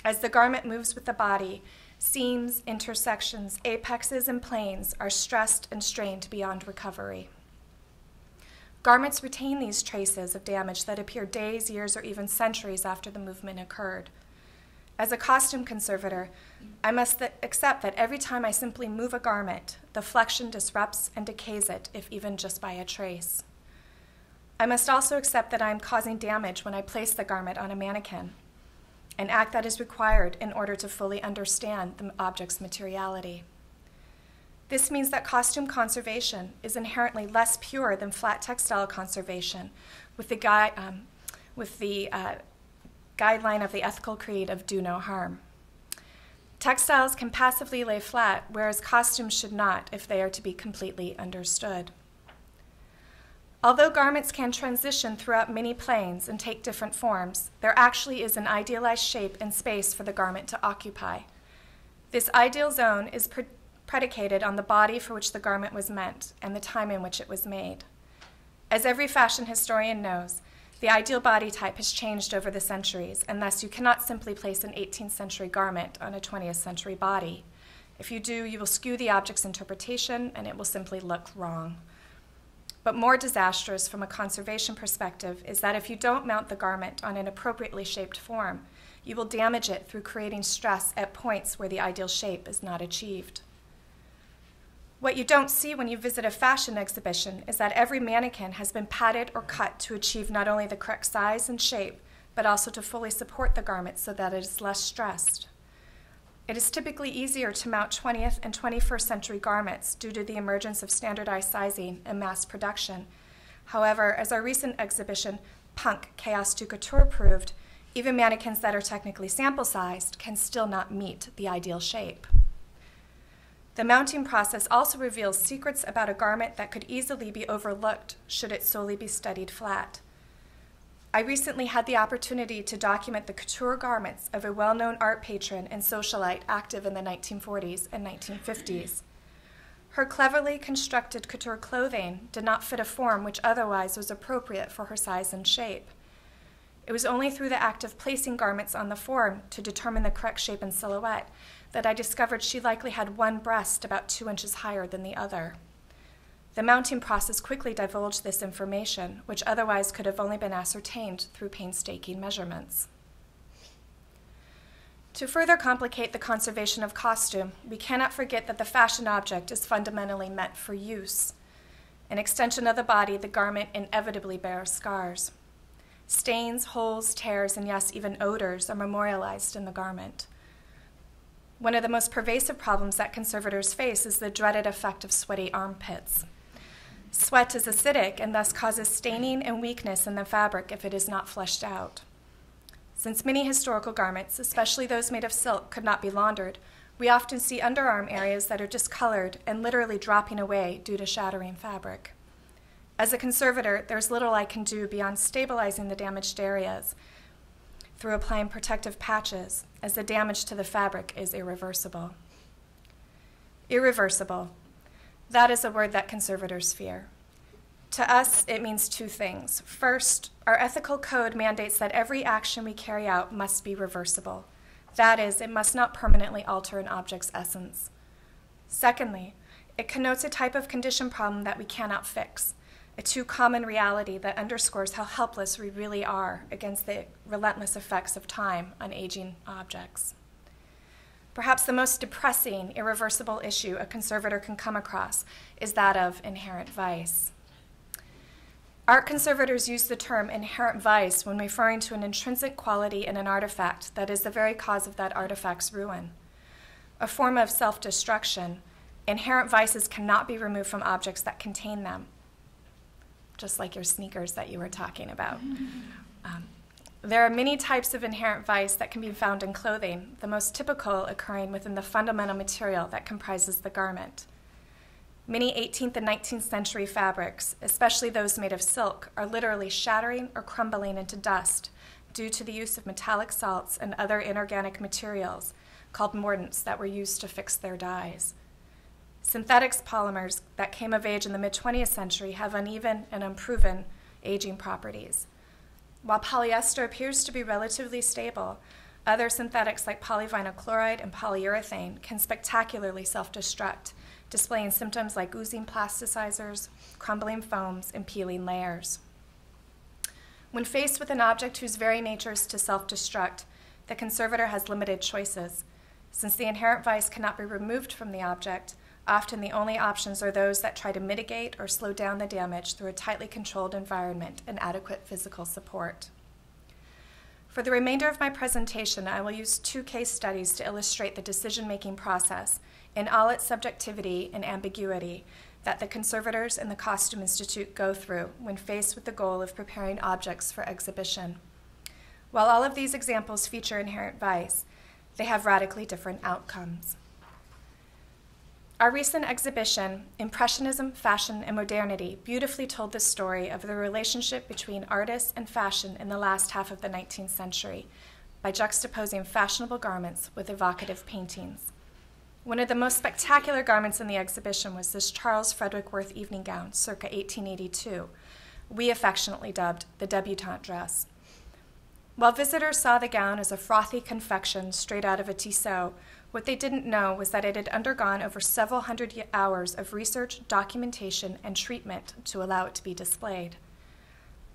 As the garment moves with the body, seams, intersections, apexes, and planes are stressed and strained beyond recovery. Garments retain these traces of damage that appear days, years, or even centuries after the movement occurred. As a costume conservator, I must accept that every time I simply move a garment, the flexion disrupts and decays it, if even just by a trace. I must also accept that I am causing damage when I place the garment on a mannequin, an act that is required in order to fully understand the object's materiality. This means that costume conservation is inherently less pure than flat textile conservation, with the guideline of the ethical creed of do no harm. Textiles can passively lay flat, whereas costumes should not if they are to be completely understood. Although garments can transition throughout many planes and take different forms, there actually is an idealized shape and space for the garment to occupy. This ideal zone is predicated on the body for which the garment was meant and the time in which it was made. As every fashion historian knows, the ideal body type has changed over the centuries, and thus you cannot simply place an 18th century garment on a 20th century body. If you do, you will skew the object's interpretation, and it will simply look wrong. But more disastrous from a conservation perspective is that if you don't mount the garment on an appropriately shaped form, you will damage it through creating stress at points where the ideal shape is not achieved. What you don't see when you visit a fashion exhibition is that every mannequin has been padded or cut to achieve not only the correct size and shape, but also to fully support the garment so that it is less stressed. It is typically easier to mount 20th and 21st century garments due to the emergence of standardized sizing and mass production. However, as our recent exhibition, Punk, Chaos du Couture, proved, even mannequins that are technically sample-sized can still not meet the ideal shape. The mounting process also reveals secrets about a garment that could easily be overlooked should it solely be studied flat. I recently had the opportunity to document the couture garments of a well-known art patron and socialite active in the 1940s and 1950s. Her cleverly constructed couture clothing did not fit a form which otherwise was appropriate for her size and shape. It was only through the act of placing garments on the form to determine the correct shape and silhouette that I discovered she likely had one breast about 2 inches higher than the other. The mounting process quickly divulged this information, which otherwise could have only been ascertained through painstaking measurements. To further complicate the conservation of costume, we cannot forget that the fashion object is fundamentally meant for use. An extension of the body, the garment inevitably bears scars. Stains, holes, tears, and yes, even odors are memorialized in the garment. One of the most pervasive problems that conservators face is the dreaded effect of sweaty armpits. Sweat is acidic and thus causes staining and weakness in the fabric if it is not flushed out. Since many historical garments, especially those made of silk, could not be laundered, we often see underarm areas that are discolored and literally dropping away due to shattering fabric. As a conservator, there's little I can do beyond stabilizing the damaged areas through applying protective patches, as the damage to the fabric is irreversible. Irreversible. That is a word that conservators fear. To us, it means two things. First, our ethical code mandates that every action we carry out must be reversible. That is, it must not permanently alter an object's essence. Secondly, it connotes a type of condition problem that we cannot fix, a too common reality that underscores how helpless we really are against the relentless effects of time on aging objects. Perhaps the most depressing, irreversible issue a conservator can come across is that of inherent vice. Art conservators use the term inherent vice when referring to an intrinsic quality in an artifact that is the very cause of that artifact's ruin. A form of self-destruction, inherent vices cannot be removed from objects that contain them, just like your sneakers that you were talking about. There are many types of inherent vice that can be found in clothing, the most typical occurring within the fundamental material that comprises the garment. Many 18th and 19th century fabrics, especially those made of silk, are literally shattering or crumbling into dust due to the use of metallic salts and other inorganic materials called mordants that were used to fix their dyes. Synthetics polymers that came of age in the mid-20th century have uneven and unproven aging properties. While polyester appears to be relatively stable, other synthetics like polyvinyl chloride and polyurethane can spectacularly self-destruct, displaying symptoms like oozing plasticizers, crumbling foams, and peeling layers. When faced with an object whose very nature is to self-destruct, the conservator has limited choices. Since the inherent vice cannot be removed from the object, often the only options are those that try to mitigate or slow down the damage through a tightly controlled environment and adequate physical support. For the remainder of my presentation, I will use two case studies to illustrate the decision-making process in all its subjectivity and ambiguity that the conservators and the Costume Institute go through when faced with the goal of preparing objects for exhibition. While all of these examples feature inherent vice, they have radically different outcomes. Our recent exhibition, Impressionism, Fashion, and Modernity, beautifully told the story of the relationship between artists and fashion in the last half of the 19th century by juxtaposing fashionable garments with evocative paintings. One of the most spectacular garments in the exhibition was this Charles Frederick Worth evening gown, circa 1882, we affectionately dubbed the debutante dress. While visitors saw the gown as a frothy confection straight out of a Tissot, what they didn't know was that it had undergone over several hundred hours of research, documentation, and treatment to allow it to be displayed.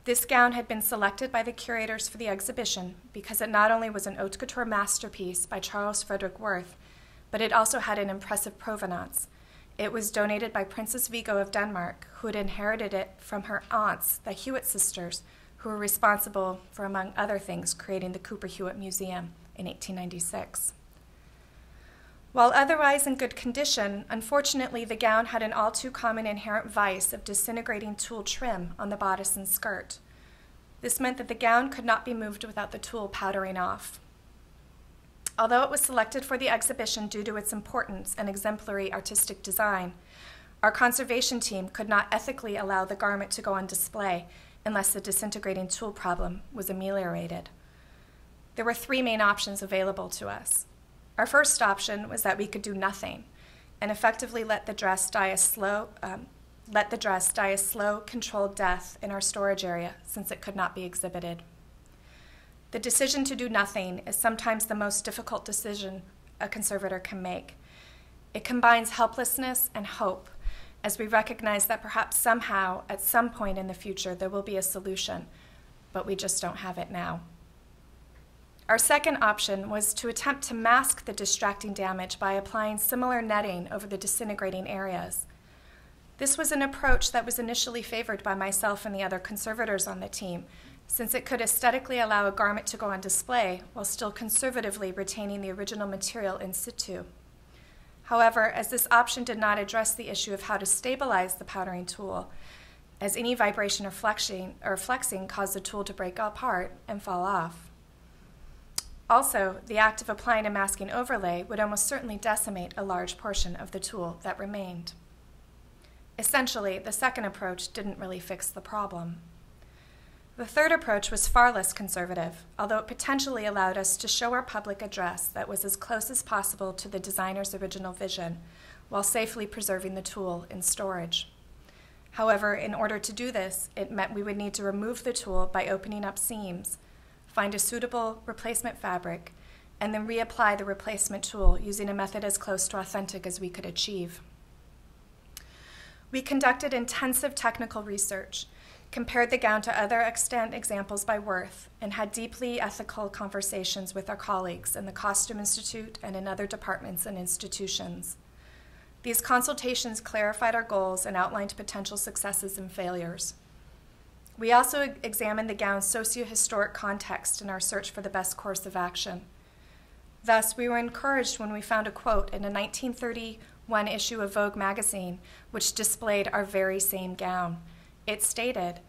This gown had been selected by the curators for the exhibition because it not only was an haute couture masterpiece by Charles Frederick Worth, but it also had an impressive provenance, It was donated by Princess Viggo of Denmark, who had inherited it from her aunts, the Hewitt sisters, who were responsible for, among other things, creating the Cooper Hewitt Museum in 1896. While otherwise in good condition, unfortunately, the gown had an all too common inherent vice of disintegrating tulle trim on the bodice and skirt. This meant that the gown could not be moved without the tulle powdering off. Although it was selected for the exhibition due to its importance and exemplary artistic design, our conservation team could not ethically allow the garment to go on display unless the disintegrating tulle problem was ameliorated. There were three main options available to us. Our first option was that we could do nothing and effectively let the dress die a slow, controlled death in our storage area since it could not be exhibited. The decision to do nothing is sometimes the most difficult decision a conservator can make. It combines helplessness and hope as we recognize that perhaps somehow, at some point in the future, there will be a solution, but we just don't have it now. Our second option was to attempt to mask the distracting damage by applying similar netting over the disintegrating areas. This was an approach that was initially favored by myself and the other conservators on the team, since it could aesthetically allow a garment to go on display while still conservatively retaining the original material in situ. However, as this option did not address the issue of how to stabilize the powdering tulle, as any vibration or flexing caused the tulle to break apart and fall off. Also, the act of applying a masking overlay would almost certainly decimate a large portion of the tulle that remained. Essentially, the second approach didn't really fix the problem. The third approach was far less conservative, although it potentially allowed us to show our public a dress that was as close as possible to the designer's original vision, while safely preserving the tulle in storage. However, in order to do this, it meant we would need to remove the tulle by opening up seams, find a suitable replacement fabric, and then reapply the replacement tulle using a method as close to authentic as we could achieve. We conducted intensive technical research, compared the gown to other extant examples by worth, and had deeply ethical conversations with our colleagues in the Costume Institute and in other departments and institutions. These consultations clarified our goals and outlined potential successes and failures. We also examined the gown's socio-historic context in our search for the best course of action. Thus, we were encouraged when we found a quote in a 1931 issue of Vogue magazine which displayed our very same gown. It stated,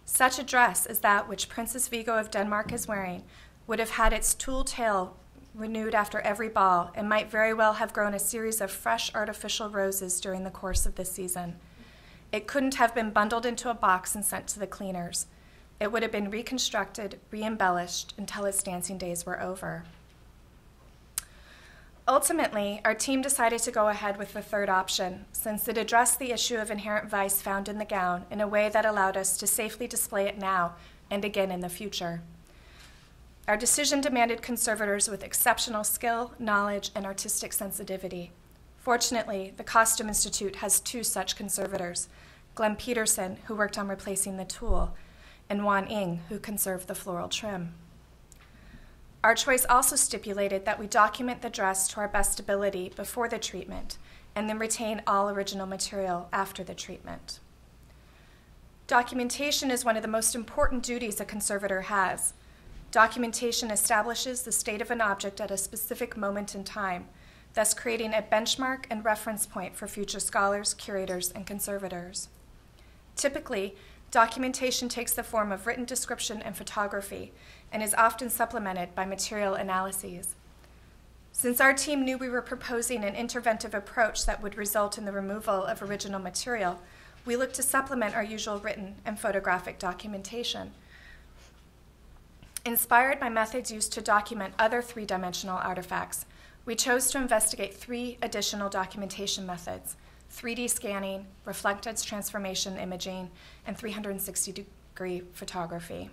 "Such a dress as that which Princess Viggo of Denmark is wearing would have had its tulle tail renewed after every ball and might very well have grown a series of fresh artificial roses during the course of the season. It couldn't have been bundled into a box and sent to the cleaners. It would have been reconstructed, re-embellished until its dancing days were over." Ultimately, our team decided to go ahead with the third option, since it addressed the issue of inherent vice found in the gown in a way that allowed us to safely display it now and again in the future. Our decision demanded conservators with exceptional skill, knowledge, and artistic sensitivity. Fortunately, the Costume Institute has two such conservators, Glenn Peterson, who worked on replacing the tulle, and Wan Ing, who conserved the floral trim. Our choice also stipulated that we document the dress to our best ability before the treatment, and then retain all original material after the treatment. Documentation is one of the most important duties a conservator has. Documentation establishes the state of an object at a specific moment in time, thus creating a benchmark and reference point for future scholars, curators, and conservators. Typically, documentation takes the form of written description and photography, and is often supplemented by material analyses. Since our team knew we were proposing an interventive approach that would result in the removal of original material, we looked to supplement our usual written and photographic documentation. Inspired by methods used to document other three-dimensional artifacts, we chose to investigate three additional documentation methods: 3D scanning, reflected transformation imaging, and 360-degree photography.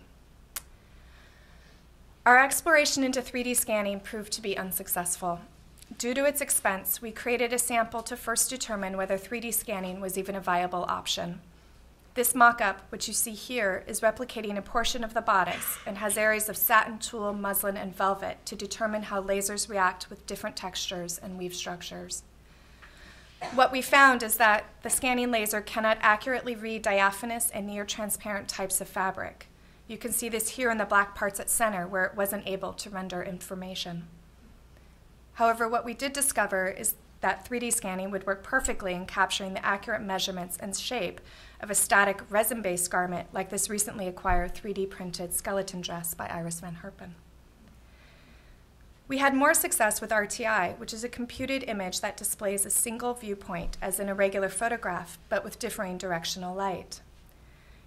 Our exploration into 3D scanning proved to be unsuccessful. Due to its expense, we created a sample to first determine whether 3D scanning was even a viable option. This mock-up, which you see here, is replicating a portion of the bodice and has areas of satin, tulle, muslin, and velvet to determine how lasers react with different textures and weave structures. What we found is that the scanning laser cannot accurately read diaphanous and near-transparent types of fabric. You can see this here in the black parts at center, where it wasn't able to render information. However, what we did discover is that 3D scanning would work perfectly in capturing the accurate measurements and shape of a static resin-based garment like this recently acquired 3D printed skeleton dress by Iris van Herpen. We had more success with RTI, which is a computed image that displays a single viewpoint as in a regular photograph, but with differing directional light.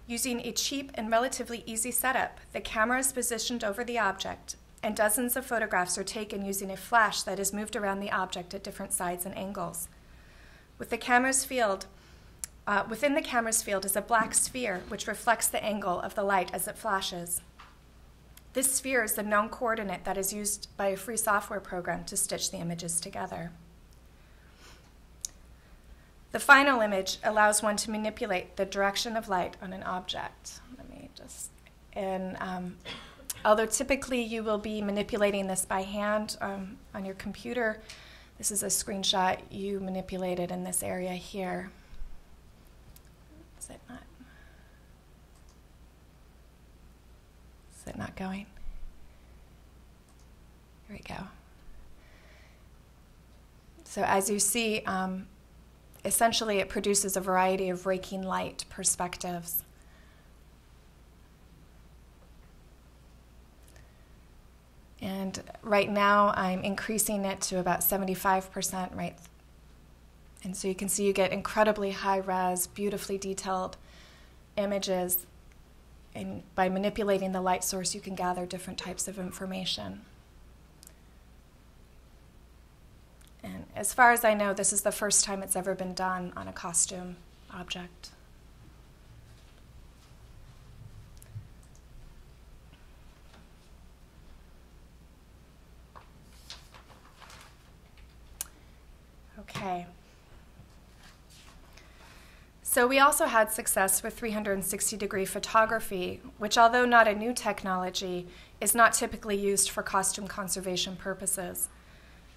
Using a cheap and relatively easy setup, the camera is positioned over the object, and dozens of photographs are taken using a flash that is moved around the object at different sides and angles. Within the camera's field is a black sphere which reflects the angle of the light as it flashes. This sphere is the known coordinate that is used by a free software program to stitch the images together. The final image allows one to manipulate the direction of light on an object. Although typically you will be manipulating this by hand on your computer, this is a screenshot you manipulated in this area here. Is it not going? Here we go. So as you see, essentially it produces a variety of raking light perspectives. And right now I'm increasing it to about 75%, right? And so you can see you get incredibly high-res, beautifully detailed images. And by manipulating the light source, you can gather different types of information. And as far as I know, this is the first time it's ever been done on a costume object. Okay. So we also had success with 360-degree photography, which, although not a new technology, is not typically used for costume conservation purposes.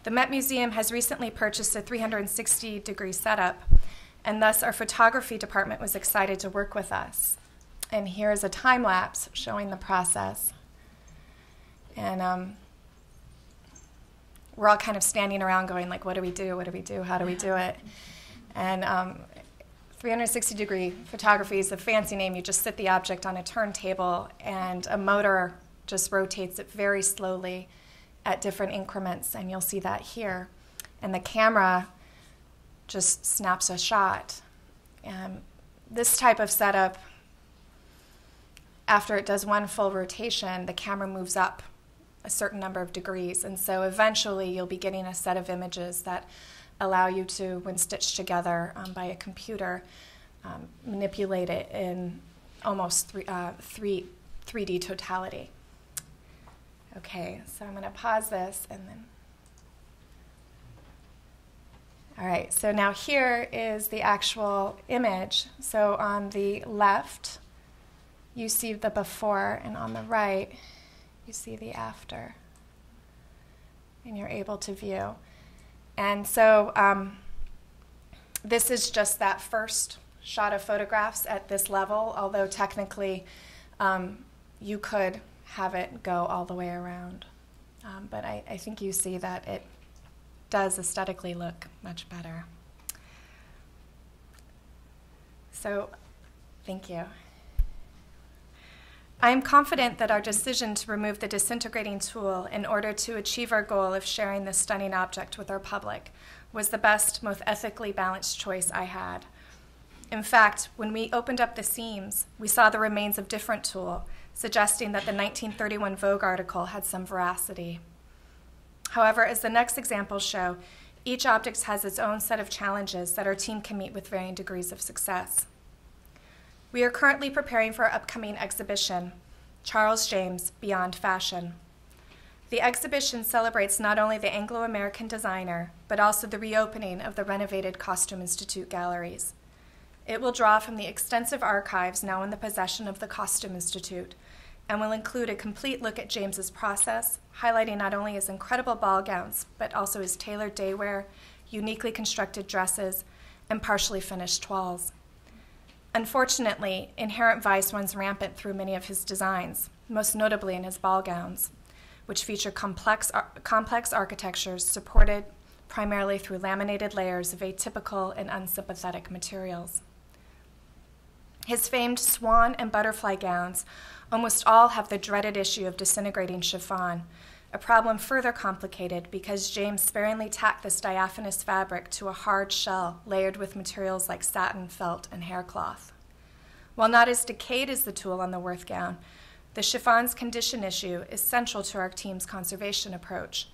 The Met Museum has recently purchased a 360-degree setup, and thus our photography department was excited to work with us. And here is a time lapse showing the process. And we're all kind of standing around going like, what do we do? What do we do? How do we do it? And 360-degree photography is a fancy name. You just sit the object on a turntable, and a motor just rotates it very slowly at different increments, and you'll see that here. And the camera just snaps a shot. And this type of setup, after it does one full rotation, the camera moves up a certain number of degrees, and so eventually you'll be getting a set of images that allow you to, when stitched together by a computer, manipulate it in almost 3D totality. Okay, so I'm going to pause this and then. All right, so now here is the actual image. So on the left, you see the before, and on the right, you see the after. And you're able to view. And so this is just that first shot of photographs at this level, although technically you could have it go all the way around. But I think you see that it does aesthetically look much better. So, thank you. I am confident that our decision to remove the disintegrating tool in order to achieve our goal of sharing this stunning object with our public was the best, most ethically balanced choice I had. In fact, when we opened up the seams, we saw the remains of different tool, suggesting that the 1931 Vogue article had some veracity. However, as the next examples show, each object has its own set of challenges that our team can meet with varying degrees of success. We are currently preparing for our upcoming exhibition, Charles James, Beyond Fashion. The exhibition celebrates not only the Anglo-American designer, but also the reopening of the renovated Costume Institute galleries. It will draw from the extensive archives now in the possession of the Costume Institute, and will include a complete look at James's process, highlighting not only his incredible ball gowns, but also his tailored daywear, uniquely constructed dresses, and partially finished toiles. Unfortunately, inherent vice runs rampant through many of his designs, most notably in his ball gowns, which feature complex architectures supported primarily through laminated layers of atypical and unsympathetic materials. His famed swan and butterfly gowns almost all have the dreaded issue of disintegrating chiffon, a problem further complicated because James sparingly tacked this diaphanous fabric to a hard shell layered with materials like satin, felt, and haircloth. While not as decayed as the tulle on the Worth gown, the chiffon's condition issue is central to our team's conservation approach.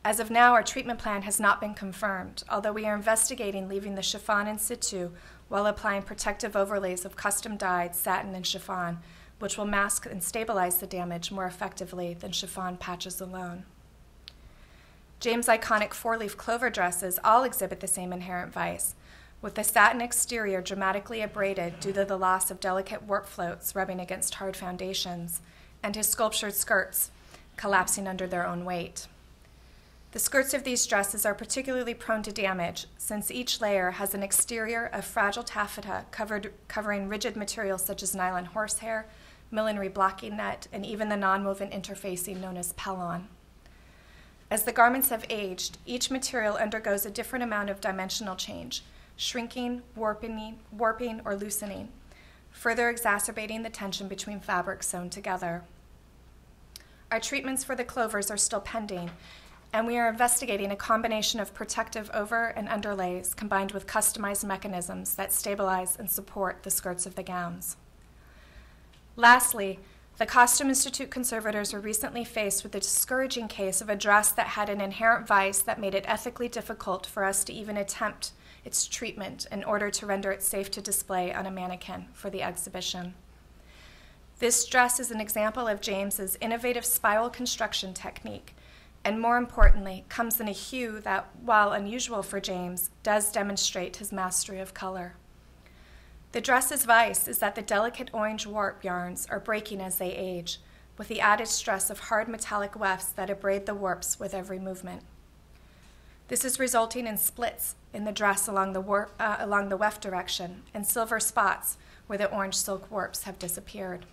As of now, our treatment plan has not been confirmed, although we are investigating leaving the chiffon in situ while applying protective overlays of custom-dyed satin and chiffon, which will mask and stabilize the damage more effectively than chiffon patches alone. James' iconic four-leaf clover dresses all exhibit the same inherent vice, with the satin exterior dramatically abraded due to the loss of delicate warp floats rubbing against hard foundations, and his sculptured skirts collapsing under their own weight. The skirts of these dresses are particularly prone to damage, since each layer has an exterior of fragile taffeta covering rigid materials such as nylon horsehair, millinery blocking net, and even the nonwoven interfacing known as pellon. As the garments have aged, each material undergoes a different amount of dimensional change, shrinking, warping, or loosening, further exacerbating the tension between fabrics sewn together. Our treatments for the clovers are still pending, and we are investigating a combination of protective over and underlays combined with customized mechanisms that stabilize and support the skirts of the gowns. Lastly, the Costume Institute conservators were recently faced with the discouraging case of a dress that had an inherent vice that made it ethically difficult for us to even attempt its treatment in order to render it safe to display on a mannequin for the exhibition. This dress is an example of James's innovative spiral construction technique, and more importantly, comes in a hue that, while unusual for James, does demonstrate his mastery of color. The dress's vice is that the delicate orange warp yarns are breaking as they age, with the added stress of hard metallic wefts that abrade the warps with every movement. This is resulting in splits in the dress along the weft direction and silver spots where the orange silk warps have disappeared.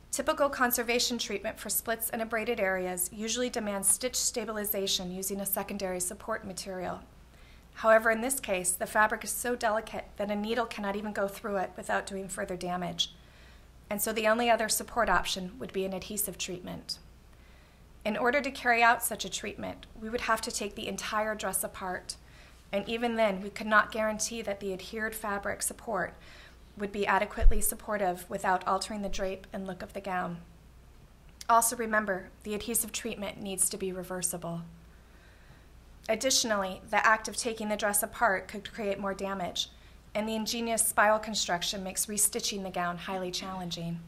Typical conservation treatment for splits and abraded areas usually demands stitch stabilization using a secondary support material. However, in this case, the fabric is so delicate that a needle cannot even go through it without doing further damage, and so the only other support option would be an adhesive treatment. In order to carry out such a treatment, we would have to take the entire dress apart, and even then, we could not guarantee that the adhered fabric support would be adequately supportive without altering the drape and look of the gown. Also remember, the adhesive treatment needs to be reversible. Additionally, the act of taking the dress apart could create more damage, and the ingenious spiral construction makes restitching the gown highly challenging.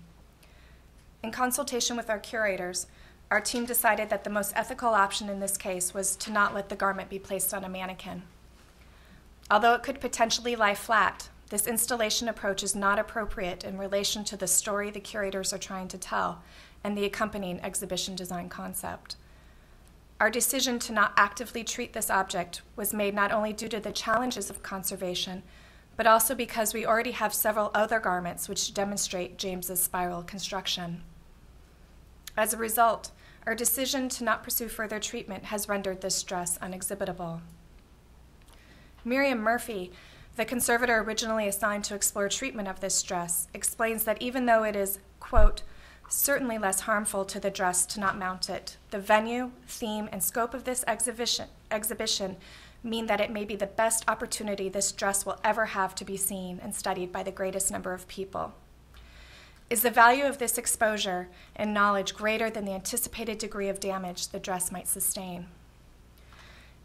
In consultation with our curators, our team decided that the most ethical option in this case was to not let the garment be placed on a mannequin. Although it could potentially lie flat, this installation approach is not appropriate in relation to the story the curators are trying to tell and the accompanying exhibition design concept. Our decision to not actively treat this object was made not only due to the challenges of conservation, but also because we already have several other garments which demonstrate James's spiral construction. As a result, our decision to not pursue further treatment has rendered this dress unexhibitable. Miriam Murphy, the conservator originally assigned to explore treatment of this dress, explains that even though it is, quote, certainly less harmful to the dress to not mount it, the venue, theme, and scope of this exhibition mean that it may be the best opportunity this dress will ever have to be seen and studied by the greatest number of people. Is the value of this exposure and knowledge greater than the anticipated degree of damage the dress might sustain?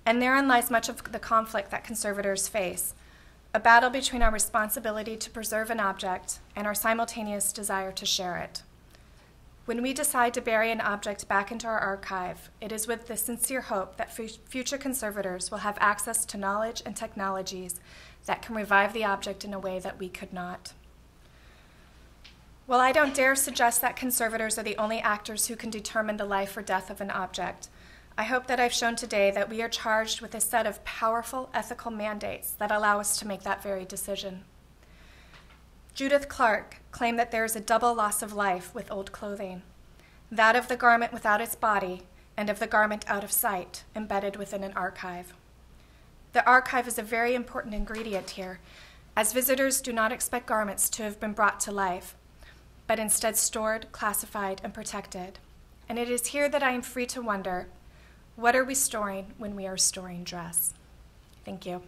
And therein lies much of the conflict that conservators face, a battle between our responsibility to preserve an object and our simultaneous desire to share it. When we decide to bury an object back into our archive, it is with the sincere hope that future conservators will have access to knowledge and technologies that can revive the object in a way that we could not. While I don't dare suggest that conservators are the only actors who can determine the life or death of an object, I hope that I've shown today that we are charged with a set of powerful ethical mandates that allow us to make that very decision. Judith Clark claimed that there is a double loss of life with old clothing, that of the garment without its body and of the garment out of sight, embedded within an archive. The archive is a very important ingredient here, as visitors do not expect garments to have been brought to life, but instead stored, classified, and protected. And it is here that I am free to wonder, what are we storing when we are storing dress? Thank you.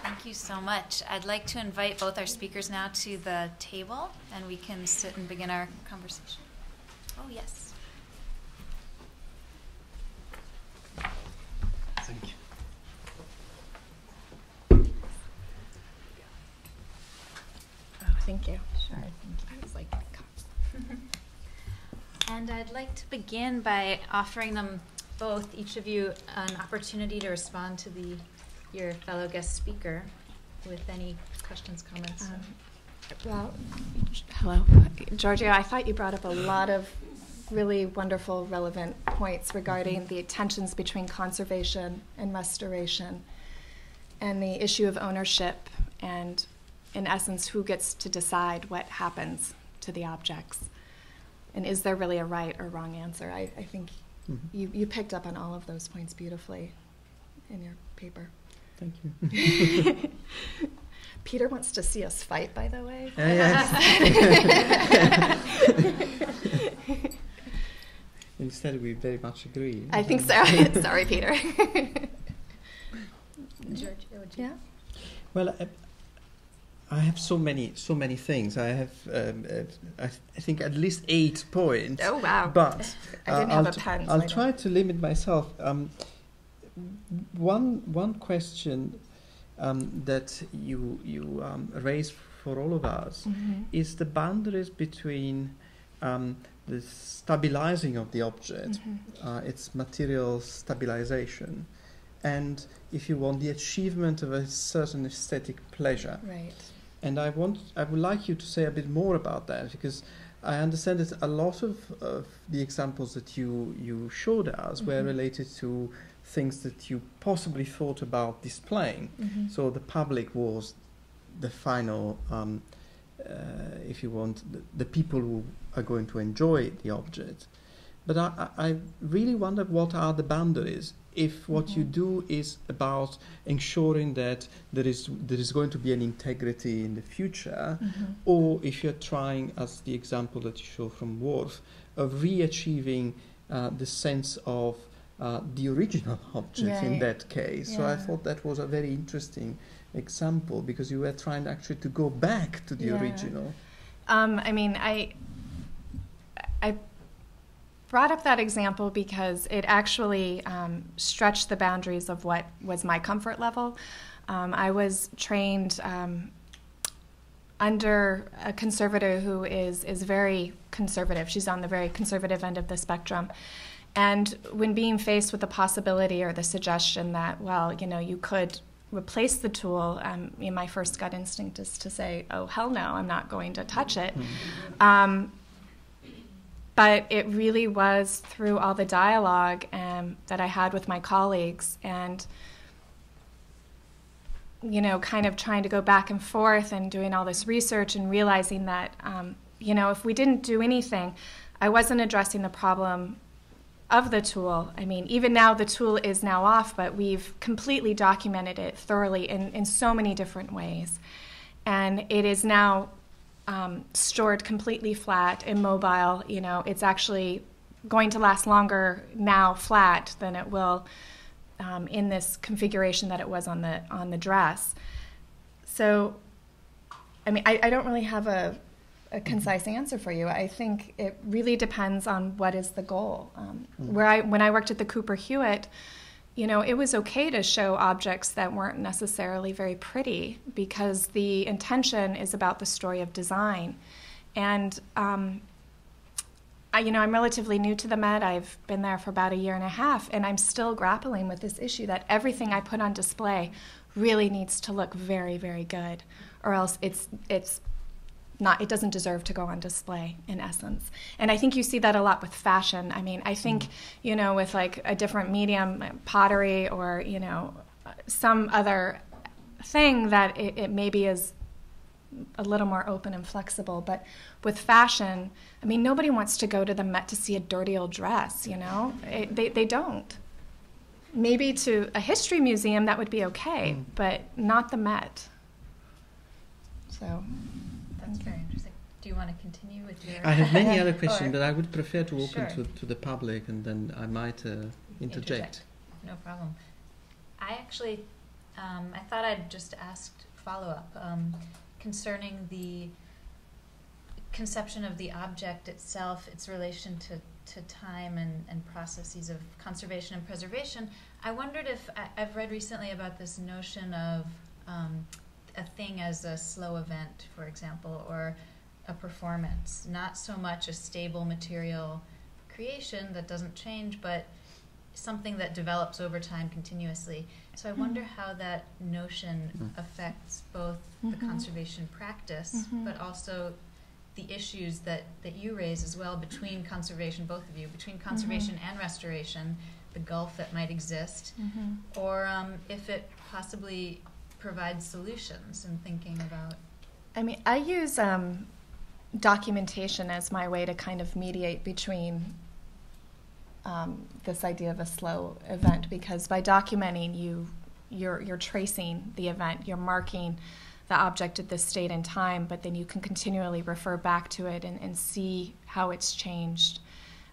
Thank you so much. I'd like to invite both our speakers now to the table, and we can sit and begin our conversation. Oh, yes. Thank you. Oh, thank you. Sure. I was like, And I'd like to begin by offering them both, each of you, an opportunity to respond to your fellow guest speaker with any questions, comments. well, hello. Giorgio, I thought you brought up a lot of really wonderful, relevant points regarding the tensions between conservation and restoration and the issue of ownership and, in essence, who gets to decide what happens to the objects. And is there really a right or wrong answer? I think you picked up on all of those points beautifully in your paper. Thank you. Peter wants to see us fight, by the way. Yes. Instead, we very much agree. I think so. Sorry, Peter. Giorgio, Yeah. Well, I have so many things. I have, I think, at least 8 points. Oh, wow. But I didn't have a pen. I'll try to limit myself. One question that you raise for all of us is the boundaries between the stabilizing of the object, its material stabilization, and, if you want, the achievement of a certain aesthetic pleasure. Right. And I would like you to say a bit more about that, because I understand that a lot of the examples that you showed us were related to things that you possibly thought about displaying. So the public was the final, if you want, the people who are going to enjoy the object. But I really wonder, what are the boundaries? If what you do is about ensuring that there is going to be an integrity in the future, or if you're trying, as the example that you show from Worf, of re-achieving the sense of the original object in that case. Yeah. So I thought that was a very interesting example, because you were trying actually to go back to the original. I mean, I brought up that example because it actually stretched the boundaries of what was my comfort level. I was trained under a conservator who is very conservative. She's on the very conservative end of the spectrum. And when being faced with the possibility or the suggestion that, well, you could replace the tool, my first gut instinct is to say, oh, hell no, I'm not going to touch it. But it really was through all the dialogue that I had with my colleagues and, kind of trying to go back and forth and doing all this research and realizing that, if we didn't do anything, I wasn't addressing the problem of the tool. I mean, even now the tool is now off, but we've completely documented it thoroughly in so many different ways. And it is now stored completely flat, immobile. It's actually going to last longer now flat than it will in this configuration that it was on the dress. So, I mean, I don't really have a concise answer for you. I think it really depends on what is the goal. When I worked at the Cooper Hewitt, it was okay to show objects that weren't necessarily very pretty, because the intention is about the story of design. And I'm relatively new to the Met. I've been there for about 1.5 years, and I'm still grappling with this issue that everything I put on display really needs to look very, very good, or else it doesn't deserve to go on display, in essence. And I think you see that a lot with fashion. I mean, I think, with like a different medium, pottery, or, some other thing that it maybe is a little more open and flexible. But with fashion, I mean, nobody wants to go to the Met to see a dirty old dress, They don't. Maybe to a history museum, that would be okay, but not the Met. So... That's very interesting. Do you want to continue with your... I have many other questions, but I would prefer to open Sure. to the public, and then I might interject. No problem. I actually, I thought I'd just ask follow-up concerning the conception of the object itself, its relation to time and processes of conservation and preservation. I wondered if, I've read recently about this notion of a thing as a slow event, for example, or a performance, not so much a stable material creation that doesn't change, but something that develops over time continuously. So I wonder how that notion affects both the conservation practice, but also the issues that you raise as well between conservation, both of you, between conservation and restoration, the gulf that might exist, or if it possibly provides solutions in thinking about... I mean, I use documentation as my way to kind of mediate between this idea of a slow event, because by documenting, you're tracing the event, you're marking the object at this state and time, but then you can continually refer back to it and see how it's changed.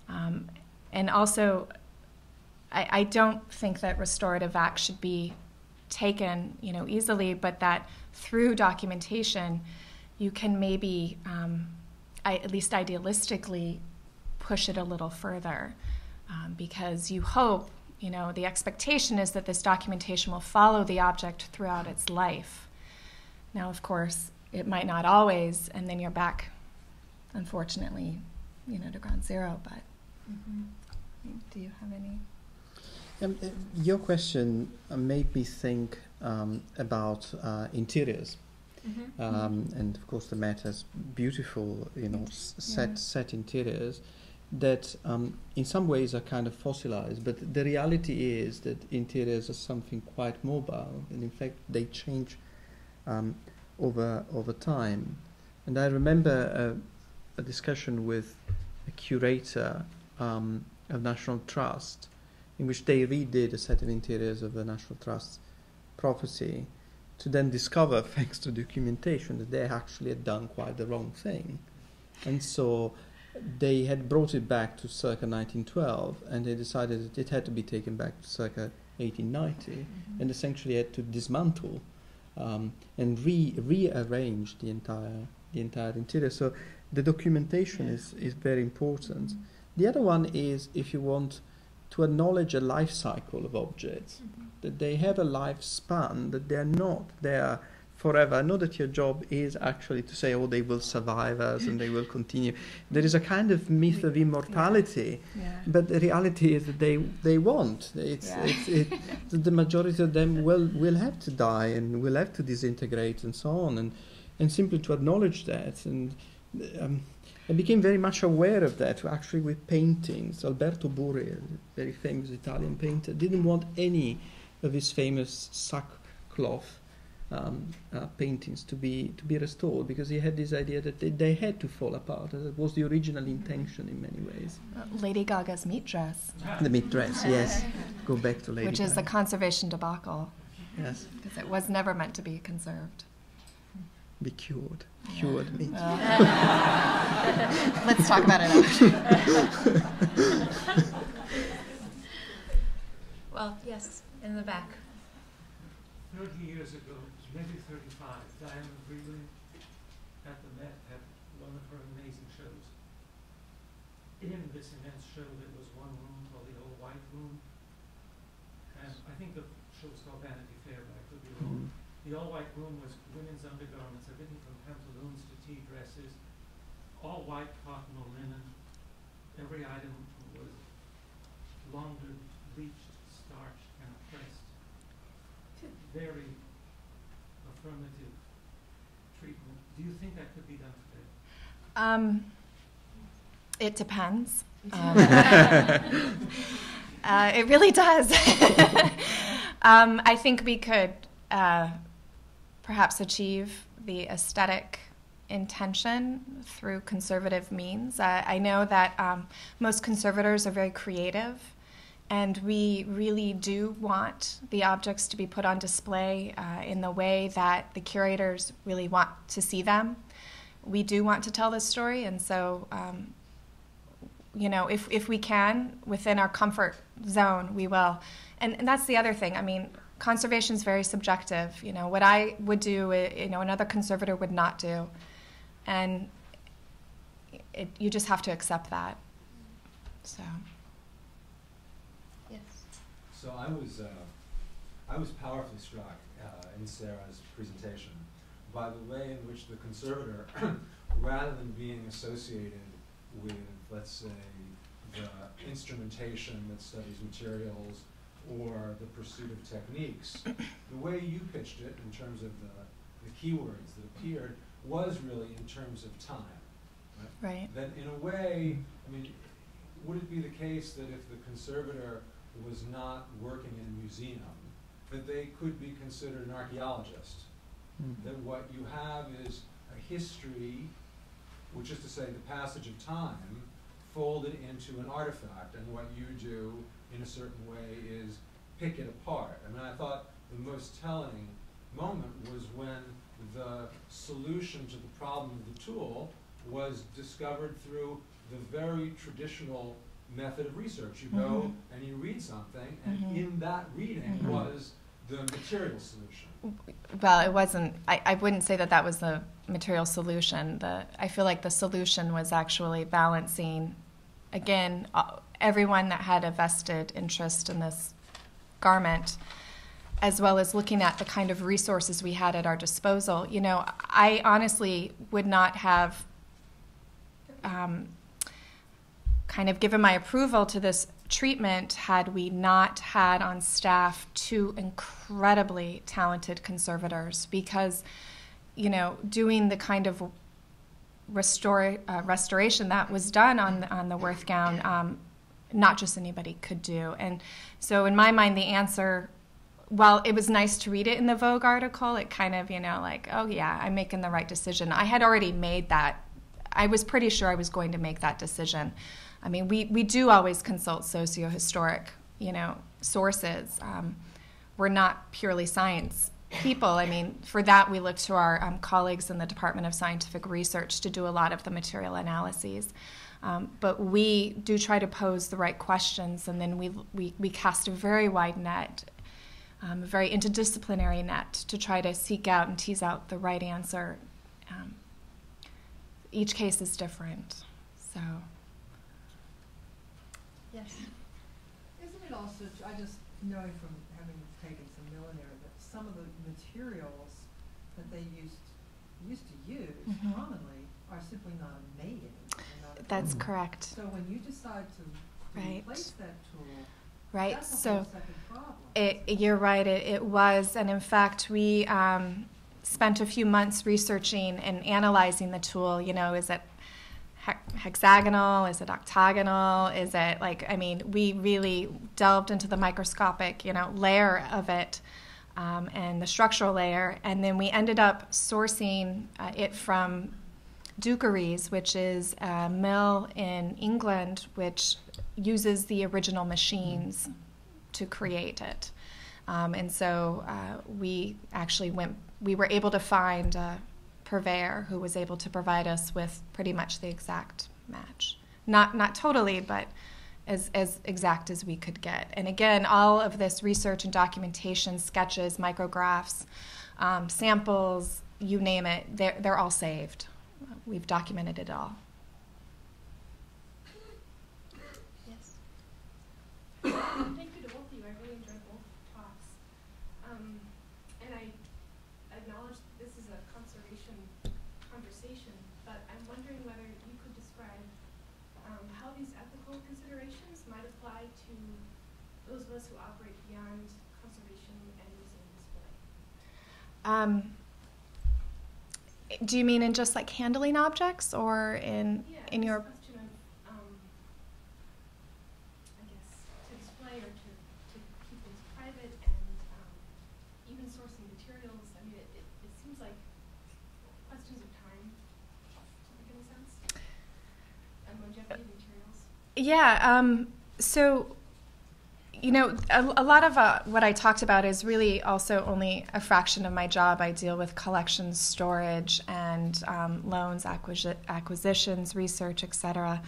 And also, I don't think that restorative acts should be taken, easily, but that through documentation, you can maybe, at least idealistically, push it a little further, because you hope, the expectation is that this documentation will follow the object throughout its life. Now, of course, it might not always, and then you're back, unfortunately, to ground zero. But do you have any? Your question made me think about interiors, and of course the Met has beautiful, set interiors that in some ways are kind of fossilized. But the reality is that interiors are something quite mobile, and in fact they change over time. And I remember a discussion with a curator of National Trust, in which they redid a set of interiors of the National Trust's property, to then discover, thanks to documentation, that they actually had done quite the wrong thing. And so they had brought it back to circa 1912, and they decided that it had to be taken back to circa 1890, and essentially had to dismantle and rearrange the entire interior. So the documentation is very important. The other one is, if you want to acknowledge a life cycle of objects, that they have a lifespan, that they're not there forever. I know that your job is actually to say, they will survive us and they will continue. There is a kind of myth of immortality, but the reality is that they won't. The majority of them will have to die and will have to disintegrate and so on, and simply to acknowledge that. And I became very much aware of that, actually, with paintings. Alberto Burri, a very famous Italian painter, didn't want any of his famous sackcloth paintings to be restored, because he had this idea that they had to fall apart. That was the original intention in many ways. Lady Gaga's meat dress. The meat dress, yes. Go back to Lady Which Gaga. is a conservation debacle. Yes. Because it was never meant to be conserved. Be cured. Cured meat. Let's talk about it after. Well, yes, in the back. 30 years ago, maybe 35, Diana Vreeland at the Met had one of her amazing shows. In this immense show, there was one room called the Old White Room, and I think the show was called Vanity Fair, but I could be wrong. The All White Room was women's undergarments, everything from pantaloons to tea dresses, all white cotton or linen. Every item was laundered, bleached, starched, and pressed. Very affirmative treatment. Do you think that could be done today? It depends. It really does. I think we could perhaps achieve the aesthetic intention through conservative means. I know that most conservators are very creative, and we really do want the objects to be put on display in the way that the curators really want to see them. We do want to tell this story, and so if we can, within our comfort zone, we will. And that's the other thing. I mean, conservation is very subjective. What I would do, another conservator would not do. And you just have to accept that. So. Yes. So I was powerfully struck in Sarah's presentation by the way in which the conservator, rather than being associated with, let's say, the instrumentation that studies materials or the pursuit of techniques, the way you pitched it in terms of the keywords that appeared was really in terms of time. Right. That in a way, I mean, would it be the case that if the conservator was not working in a museum, that they could be considered an archaeologist? Mm-hmm. That what you have is a history, which is to say the passage of time, folded into an artifact, and what you do in a certain way is pick it apart. I mean, I thought the most telling moment was when the solution to the problem of the tool was discovered through the very traditional method of research. You go and you read something, and in that reading was the material solution. Well, it wasn't. I wouldn't say that was the material solution. I feel like the solution was actually balancing, again, everyone that had a vested interest in this garment, as well as looking at the kind of resources we had at our disposal. I honestly would not have kind of given my approval to this treatment had we not had on staff two incredibly talented conservators, because, doing the kind of restoration that was done on the Worth gown, not just anybody could do. And so in my mind, the answer, while it was nice to read it in the Vogue article, it kind of, like, oh yeah, I'm making the right decision. I had already made that. I was pretty sure I was going to make that decision. I mean, we do always consult socio-historic, sources. We're not purely science people. I mean, for that, we look to our colleagues in the Department of Scientific Research to do a lot of the material analyses. But we do try to pose the right questions, and then we cast a very wide net, a very interdisciplinary net, to try to seek out and tease out the right answer. Each case is different, so. Yes. Isn't it also, I just knowing from having taken some millinery, that some of the materials that they used to use commonly are simply not made anymore. That's correct. So when you decide to replace that tool, right. That's a so whole second problem. You're right. It was, and in fact, we spent a few months researching and analyzing the tool. Is it hexagonal? Is it octagonal? Is it we really delved into the microscopic, layer of it, and the structural layer, and then we ended up sourcing it from Dukeries, which is a mill in England which uses the original machines to create it. And so we were able to find a purveyor who was able to provide us with pretty much the exact match. Not totally, but as exact as we could get. And again, all of this research and documentation, sketches, micrographs, samples, you name it, they're all saved. We've documented it all. Yes. Thank you to both of you. I really enjoyed both talks. And I acknowledge that this is a conservation conversation, but I'm wondering whether you could describe how these ethical considerations might apply to those of us who operate beyond conservation and museum display. Do you mean in just like handling objects, or in your? Question of, I guess, to display or to keep things private, and even sourcing materials. I mean, it seems like questions of time. Does that make any sense? And longevity of materials. Yeah. So, you know, a lot of what I talked about is really also only a fraction of my job. I deal with collections, storage, and loans, acquisitions, research, etc.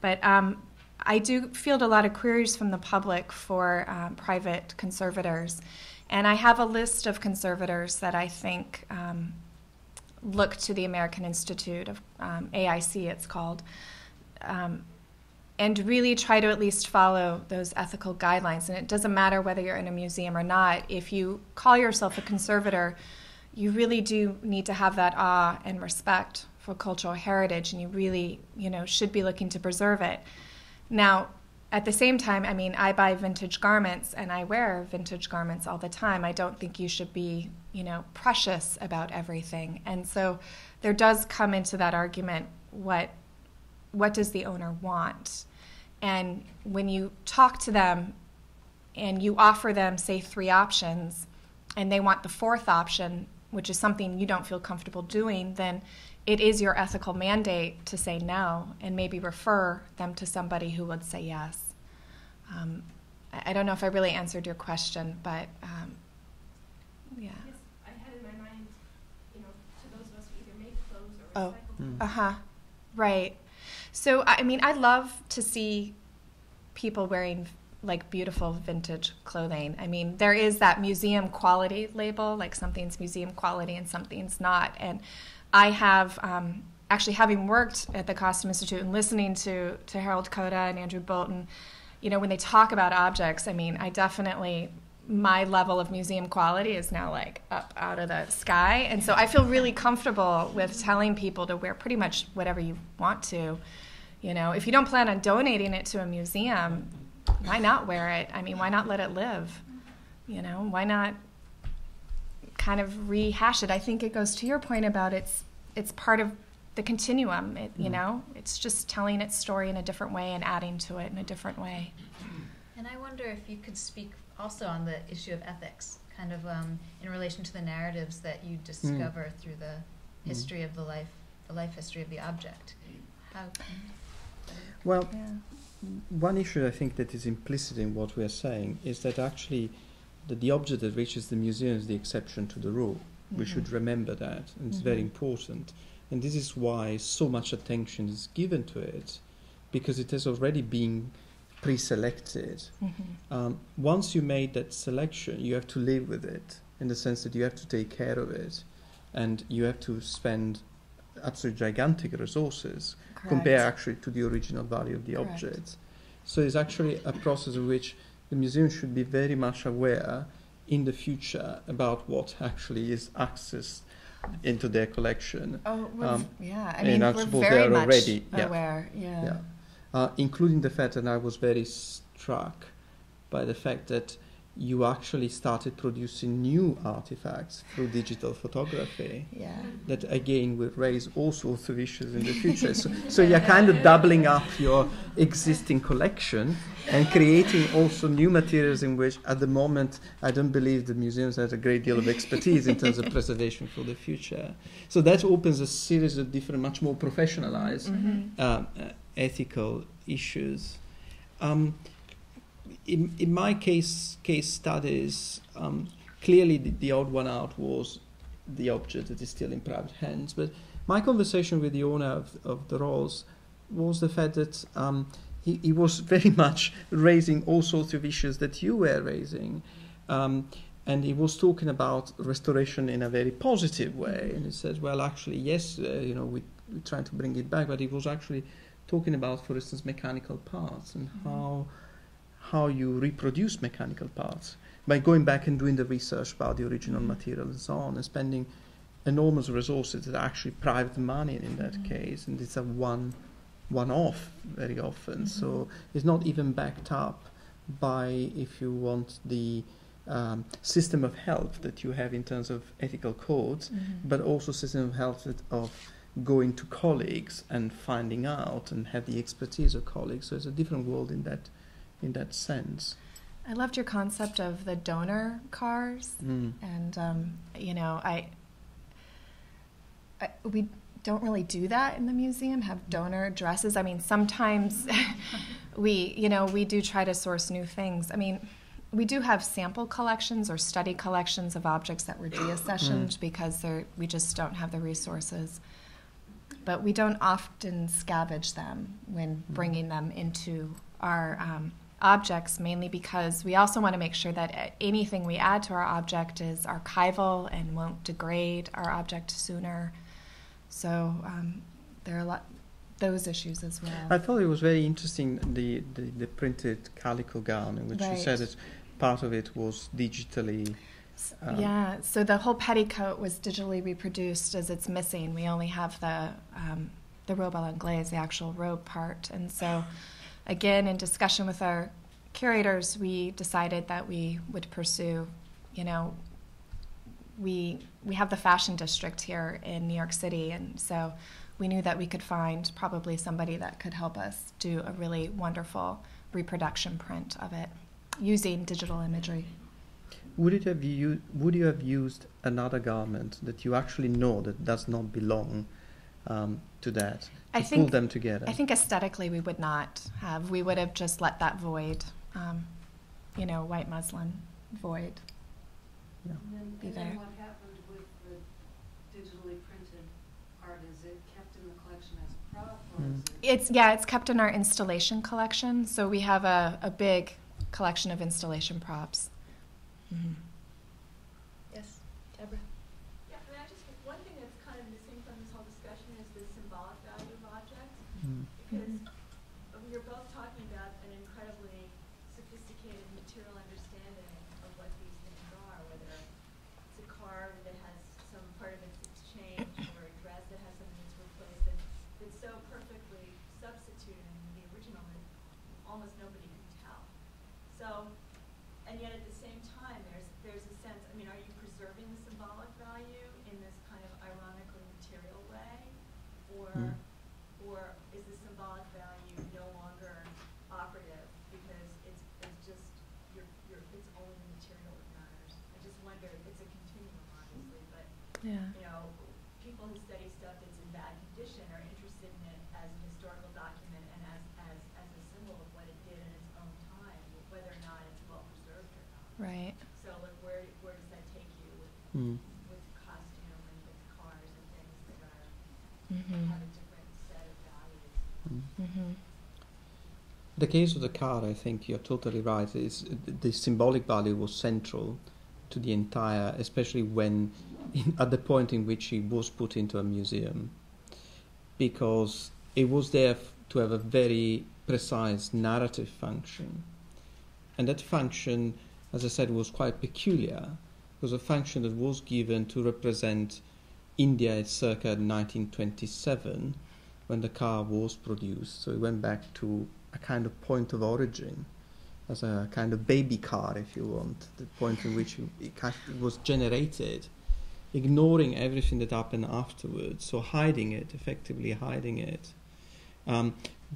But I do field a lot of queries from the public for private conservators. And I have a list of conservators that I think look to the American Institute of AIC, it's called, and really try to at least follow those ethical guidelines. And it doesn't matter whether you're in a museum or not. If you call yourself a conservator, you really do need to have that awe and respect for cultural heritage, and you really, you know, should be looking to preserve it. Now, at the same time, I mean, I buy vintage garments and I wear vintage garments all the time. I don't think you should be, you know, precious about everything. And so there does come into that argument, what does the owner want? And when you talk to them and you offer them, say, 3 options, and they want the 4th option, which is something you don't feel comfortable doing, then it is your ethical mandate to say no and maybe refer them to somebody who would say yes. I don't know if I really answered your question, but yeah. Yes, I had in my mind, you know, to those of us who either make clothes or recycle clothes. Uh-huh. Right. So, I mean, I love to see people wearing like beautiful vintage clothing. I mean, there is that museum quality label, like something's museum quality and something's not. And I have, actually having worked at the Costume Institute and listening to Harold Coda and Andrew Bolton, you know, when they talk about objects, I mean, I definitely, my level of museum quality is now like up out of the sky. And so I feel really comfortable with telling people to wear pretty much whatever you want to. You know, if you don't plan on donating it to a museum, why not wear it? I mean, why not let it live? You know, why not kind of rehash it? I think it goes to your point about it's part of the continuum. You know, it's just telling its story in a different way and adding to it in a different way. And I wonder if you could speak also on the issue of ethics, kind of in relation to the narratives that you discover through the history of the life history of the object. How? Well, one issue I think that is implicit in what we are saying is that actually the object that reaches the museum is the exception to the rule. We should remember that, and it's very important. And this is why so much attention is given to it, because it has already been pre-selected. Once you made that selection, you have to live with it, in the sense that you have to take care of it, and you have to spend absolutely gigantic resources compared actually to the original value of the object. So it's actually a process in which the museum should be very much aware in the future about what actually is accessed into their collection. Oh, well, I mean, we're very much already aware. Including the fact that I was very struck by the fact that you actually started producing new artifacts through digital photography. That again will raise all sorts of issues in the future. So you're kind of doubling up your existing collection and creating also new materials in which at the moment I don't believe the museums have a great deal of expertise in terms of preservation for the future. So that opens a series of different, much more professionalized ethical issues. In my case studies, clearly the odd one out was the object that is still in private hands. But my conversation with the owner of the Rolls was the fact that he was very much raising all sorts of issues that you were raising. And he was talking about restoration in a very positive way. And he said, well, actually, yes, we're trying to bring it back. But he was actually talking about, for instance, mechanical parts and how you reproduce mechanical parts by going back and doing the research about the original material and so on, and spending enormous resources that are actually private money in that case, and it's a one-off very often. So it's not even backed up by, if you want, the system of health that you have in terms of ethical codes, but also system of health of going to colleagues and finding out and have the expertise of colleagues. So it's a different world in that sense. I loved your concept of the donor cars, and we don't really do that in the museum. Have donor dresses. I mean, sometimes we do try to source new things. I mean, we do have sample collections or study collections of objects that were deaccessioned because we just don't have the resources. But we don't often scavenge them when bringing them into our objects, mainly because we also want to make sure that anything we add to our object is archival and won't degrade our object sooner. So there are a lot those issues as well. I thought it was very interesting, the printed calico gown, in which you said that part of it was digitally... so the whole petticoat was digitally reproduced as it's missing. We only have the robe à l'anglaise, the actual robe part. And so, again, in discussion with our curators, we decided that we would pursue, we have the fashion district here in New York City, and so we knew that we could find probably somebody that could help us do a really wonderful reproduction print of it using digital imagery. Would you have used another garment that you actually know that does not belong to that, to pull them together? I think aesthetically we would not have. We would have just let that void, white muslin void be there. And then what happened with the digitally printed art? Is it kept in the collection as a prop? Or It's kept in our installation collection. So we have a big collection of installation props. Yes, Deborah. Yeah, one thing that's kind of missing from this whole discussion is the symbolic value of objects. Because you're both talking about an incredibly sophisticated material understanding of what these things are, whether it's a car that has some part of it's changed or a dress that has something that's replaced that's so perfectly substituted in the original that almost nobody can tell. So, and yet at the same time, there's a sense, are you preserving the symbolic value in this kind of ironically material way? Or is the symbolic value no longer operative because it's just, it's only the material that matters? I just wonder, it's a continuum obviously, but people who study stuff that's in bad condition are interested in it as a historical document and as a symbol of what it did in its own time, whether or not it's well preserved or not. Right. So, where does that take you with costume and with cars and things that have a different set of values? The case of the car, I think you're totally right. The symbolic value was central to the entire, especially when, at the point in which it was put into a museum, because it was there to have a very precise narrative function. And that function, as I said, was quite peculiar. It was a function that was given to represent India at circa 1927, when the car was produced. So it went back to a kind of point of origin, as a kind of baby car, if you want, the point in which it was generated, ignoring everything that happened afterwards, so effectively hiding it,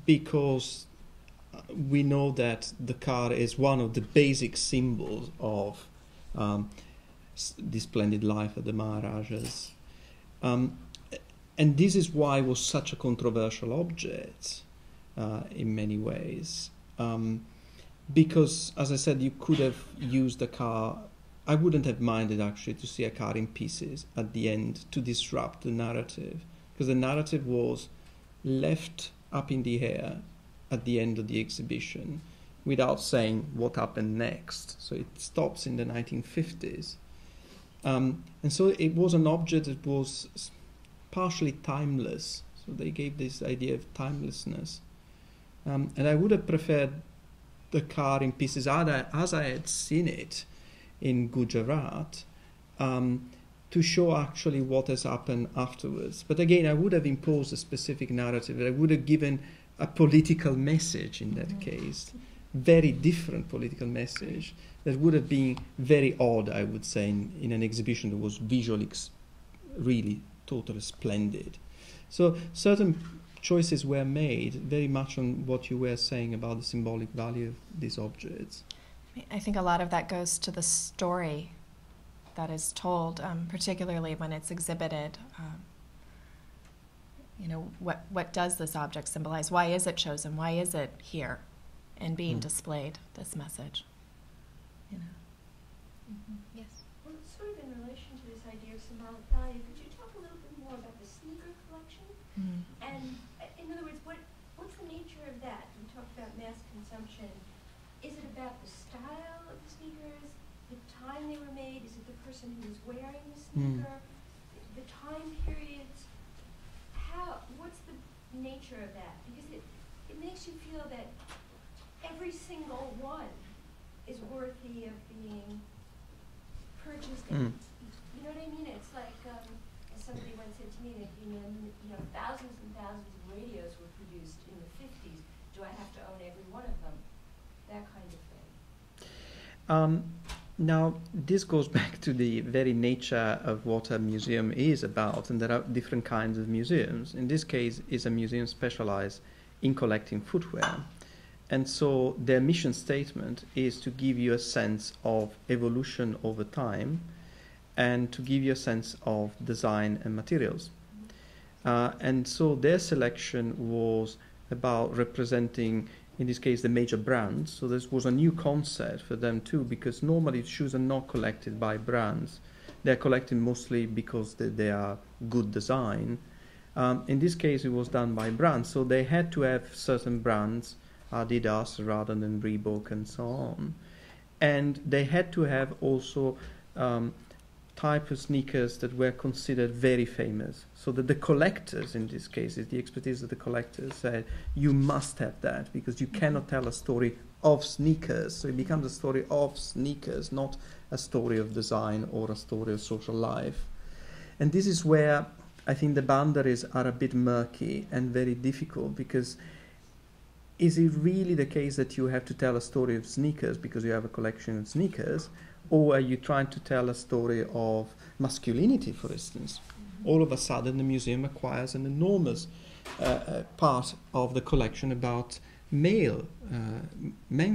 because we know that the car is one of the basic symbols of the splendid life of the Maharajas. And this is why it was such a controversial object in many ways. Because, as I said, you could have used the car. I wouldn't have minded, actually, to see a car in pieces at the end to disrupt the narrative, because the narrative was left up in the air at the end of the exhibition without saying what happened next. So it stops in the 1950s. And so it was an object that was partially timeless. So they gave this idea of timelessness. And I would have preferred the car in pieces as I had seen it in Gujarat, to show actually what has happened afterwards. But again, I would have imposed a specific narrative. I would have given a political message in that case, very different political message that would have been very odd, I would say, in an exhibition that was visually really totally splendid. So certain choices were made very much on what you were saying about the symbolic value of these objects. I think a lot of that goes to the story that is told, particularly when it's exhibited. What does this object symbolize? Why is it chosen? Why is it here and being displayed, this message? Yes. Well, sort of in relation to this idea of symbolic value, could you talk a little bit more about the sneaker collection? And in other words, what's the nature of that? You talked about mass consumption. Is it about the style of the sneakers, the time they were made? Is it the person who was wearing the sneaker, the time periods? What's the nature of that? Because it makes you feel that every single one is worthy of being purchased. You know what I mean? It's like, as somebody once said to me, that thousands and thousands of radios were produced in the 50s. Do I have to own every one of them? That kind of thing. Now, this goes back to the very nature of what a museum is about, and there are different kinds of museums. In this case, it's a museum specialized in collecting footwear. And so their mission statement is to give you a sense of evolution over time and to give you a sense of design and materials. And so their selection was about representing, in this case, the major brands. So this was a new concept for them too, because normally shoes are not collected by brands. They're collected mostly because they are good design. In this case, it was done by brands. So they had to have certain brands, Adidas rather than Reebok and so on. And they had to have also type of sneakers that were considered very famous. So that the collectors, in this case, is the expertise of the collectors, said, you must have that because you cannot tell a story of sneakers. So it becomes a story of sneakers, not a story of design or a story of social life. And this is where I think the boundaries are a bit murky and very difficult, because is it really the case that you have to tell a story of sneakers because you have a collection of sneakers, or are you trying to tell a story of masculinity, for instance? All of a sudden the museum acquires an enormous part of the collection about men's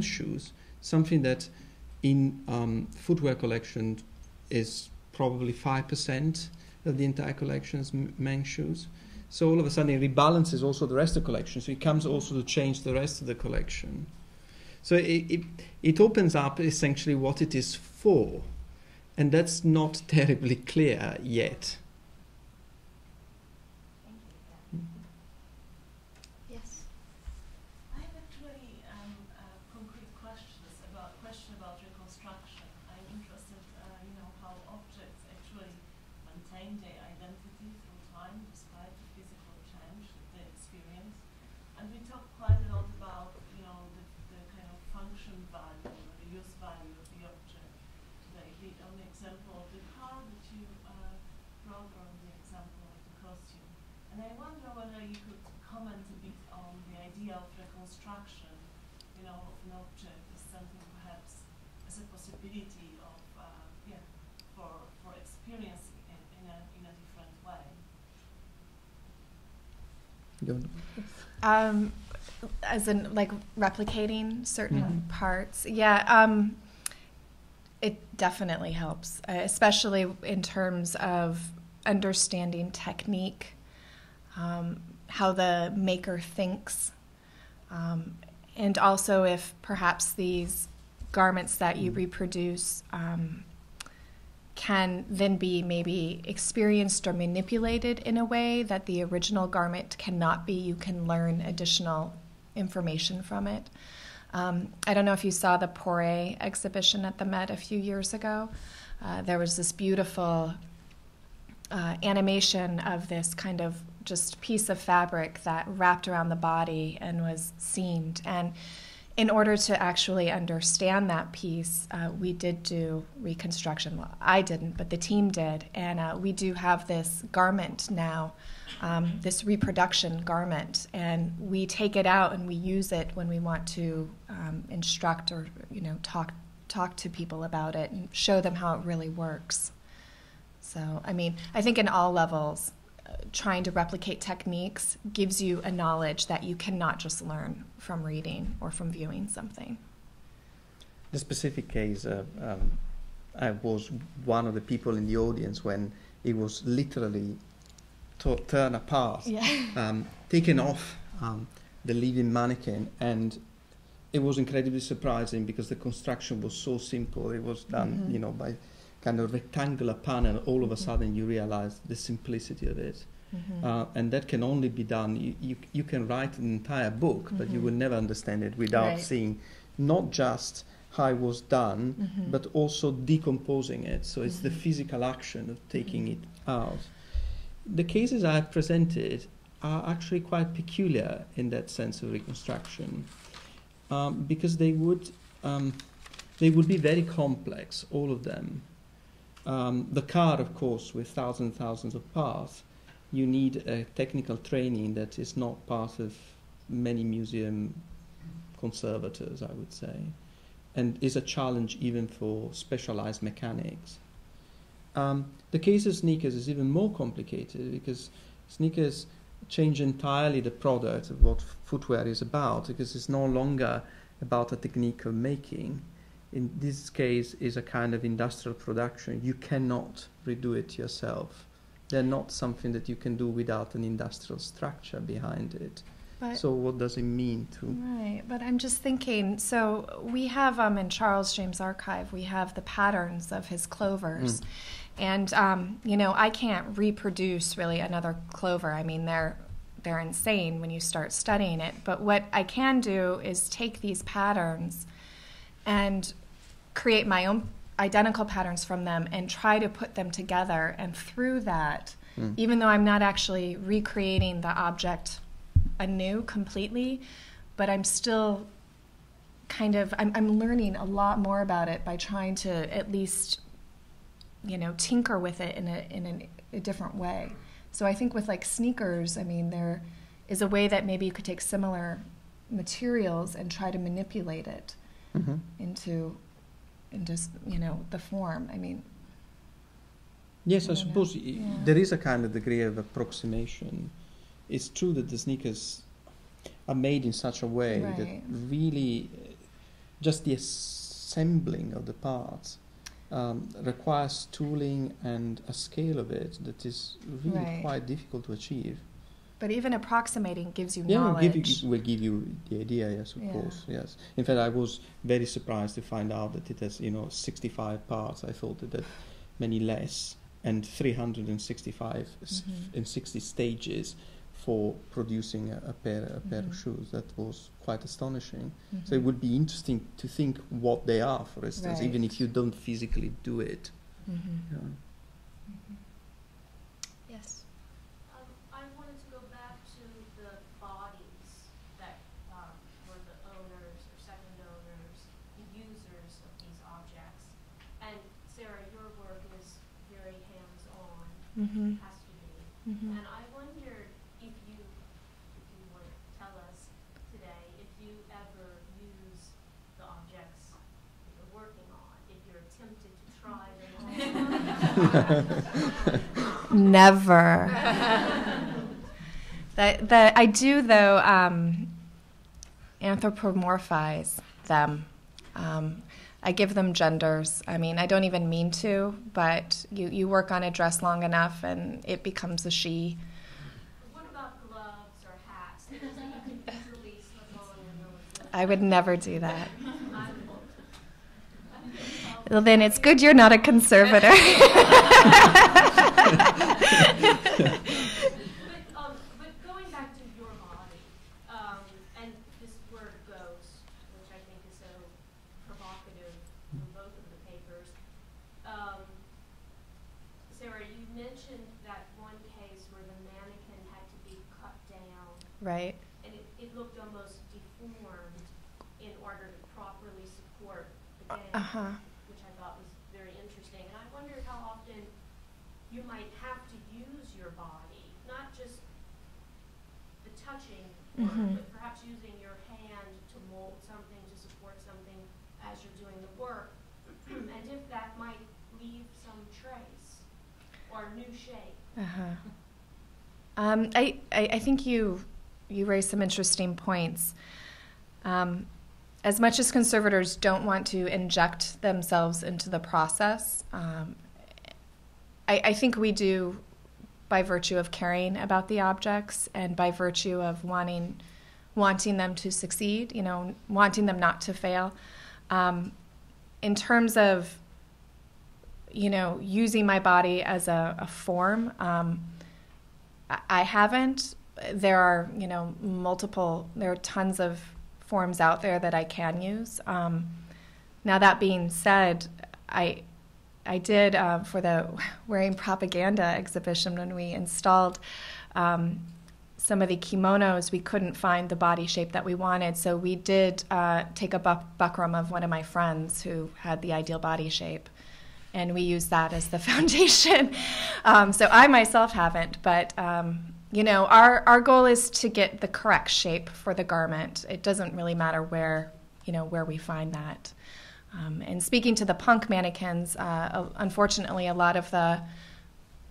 shoes, something that in footwear collection is probably 5% of the entire collection is men's shoes. So all of a sudden it rebalances also the rest of the collection. So it comes also to change the rest of the collection. So it opens up essentially what it is for. And that's not terribly clear yet. Yes. I have actually concrete questions about reconstruction. I'm interested, how objects actually maintain their identity through time despite the physical change that they experience. And we talked quite a lot about, the kind of function value or the use value of the object. On the example of the car that you brought, or the example of the costume. And I wonder whether you could comment a bit on the idea of reconstruction, of an object as something perhaps as a possibility of, for experiencing it in a different way. As in, like, replicating certain parts. It definitely helps, especially in terms of understanding technique, how the maker thinks, and also if perhaps these garments that you reproduce can then be maybe experienced or manipulated in a way that the original garment cannot be. You can learn additional information from it. I don't know if you saw the Poiré exhibition at the Met a few years ago. There was this beautiful animation of this kind of just piece of fabric that wrapped around the body and was seamed. And in order to actually understand that piece, we did do reconstruction. Well, I didn't, but the team did. And we do have this garment now, this reproduction garment. And we take it out and we use it when we want to instruct or, talk to people about it and show them how it really works. So, I mean, I think in all levels, trying to replicate techniques gives you a knowledge that you cannot just learn from reading or from viewing something. The specific case, I was one of the people in the audience when it was literally torn apart, taken off the living mannequin, and it was incredibly surprising because the construction was so simple. It was done, by kind of rectangular panel. All of a sudden, you realize the simplicity of it, and that can only be done. You can write an entire book, but you will never understand it without seeing not just how it was done, but also decomposing it. So it's the physical action of taking it out. The cases I have presented are actually quite peculiar in that sense of reconstruction. Because they would be very complex, all of them. The car, of course, with thousands and thousands of parts, you need a technical training that is not part of many museum conservators, I would say, and is a challenge even for specialized mechanics. The case of sneakers is even more complicated because sneakers change entirely the product of what footwear is about, because it's no longer about a technique of making. In this case, is a kind of industrial production. You cannot redo it yourself. They're not something that you can do without an industrial structure behind it. But so what does it mean to... Right, but I'm just thinking, so we have in Charles James' archive, we have the patterns of his clovers. And, I can't reproduce really another clover. I mean, they're insane when you start studying it. But what I can do is take these patterns and create my own identical patterns from them and try to put them together. And through that, even though I'm not actually recreating the object anew completely, but I'm still kind of, I'm learning a lot more about it by trying to at least, tinker with it in a different way. So I think with like sneakers, I mean, there is a way that maybe you could take similar materials and try to manipulate it into the form. I mean, yes, I suppose there is a kind of degree of approximation. It's true that the sneakers are made in such a way that really just the assembling of the parts requires tooling and a scale of it that is really quite difficult to achieve. But even approximating gives you knowledge. Will give you the idea, yes, of course, yes. In fact, I was very surprised to find out that it has, 65 parts. I thought that many less, and 365 and 60 stages for producing a pair of shoes. That was quite astonishing. So it would be interesting to think what they are, for instance, even if you don't physically do it. Yes. I wanted to go back to the bodies that were the owners or second owners, the users of these objects. And Sarah, your work is very hands-on, has to be. And I wondered if you want to tell us today if you ever use the objects that you're working on, if you're tempted to try them on. Never. I do, though, anthropomorphize them. I give them genders. I mean, I don't even mean to, but you work on a dress long enough and it becomes a she. What about gloves or hats? Things that you can easily slip on and I would never do that. Well, then it's good you're not a conservator. But going back to your body, and this word ghost, which I think is so provocative in both of the papers. Sarah, you mentioned that one case where the mannequin had to be cut down. Right. And it looked almost deformed in order support, again, which I thought was very interesting. And I wondered how often you might have to use your body, not just the touching work, but perhaps using your hand to mold something, to support something as you're doing the work, and if that might leave some trace or new shape. I think you raised some interesting points. As much as conservators don't want to inject themselves into the process, I think we do by virtue of caring about the objects and by virtue of wanting them to succeed, wanting them not to fail. In terms of, using my body as a form, I haven't. There are, there are tons of forms out there that I can use. Now that being said, I did for the Wearing Propaganda exhibition when we installed some of the kimonos, we couldn't find the body shape that we wanted, so we did take a buckram of one of my friends who had the ideal body shape, and we used that as the foundation. So I myself haven't, but our goal is to get the correct shape for the garment. It doesn't really matter where we find that. And speaking to the punk mannequins, unfortunately, a lot of the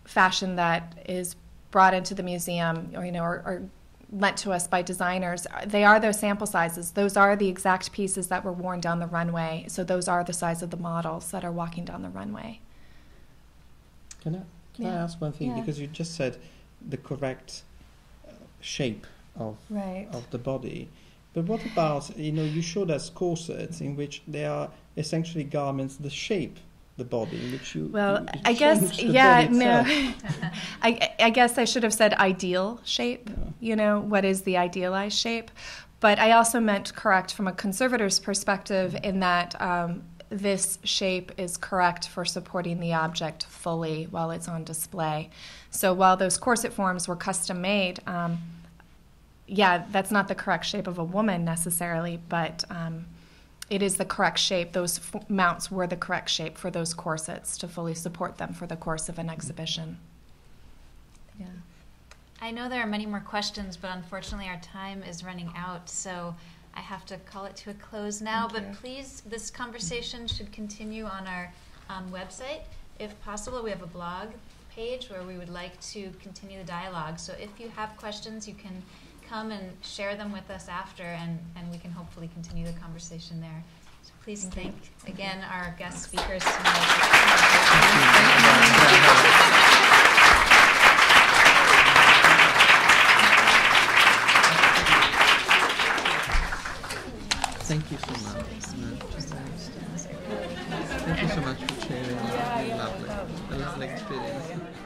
fashion that is brought into the museum or lent to us by designers, they are those sample sizes. Those are the exact pieces that were worn down the runway. So those are the size of the models that are walking down the runway. Can I ask one thing? Yeah. Because you just said the correct shape of the body. But what about, you showed us corsets in which they are essentially garments that shape the body, in which you I guess, I guess I should have said ideal shape, what is the idealized shape? But I also meant correct from a conservator's perspective in that this shape is correct for supporting the object fully while it's on display. So while those corset forms were custom made, that's not the correct shape of a woman necessarily, but it is the correct shape. Those mounts were the correct shape for those corsets to fully support them for the course of an exhibition. Yeah. I know there are many more questions, but unfortunately our time is running out, so I have to call it to a close now. But please, this conversation should continue on our website. If possible, we have a blog page where we would like to continue the dialogue. So if you have questions, you can come and share them with us after, and we can hopefully continue the conversation there. So please thank again our guest speakers tonight. Thank you so much. Thank you so much for sharing. Lovely experience.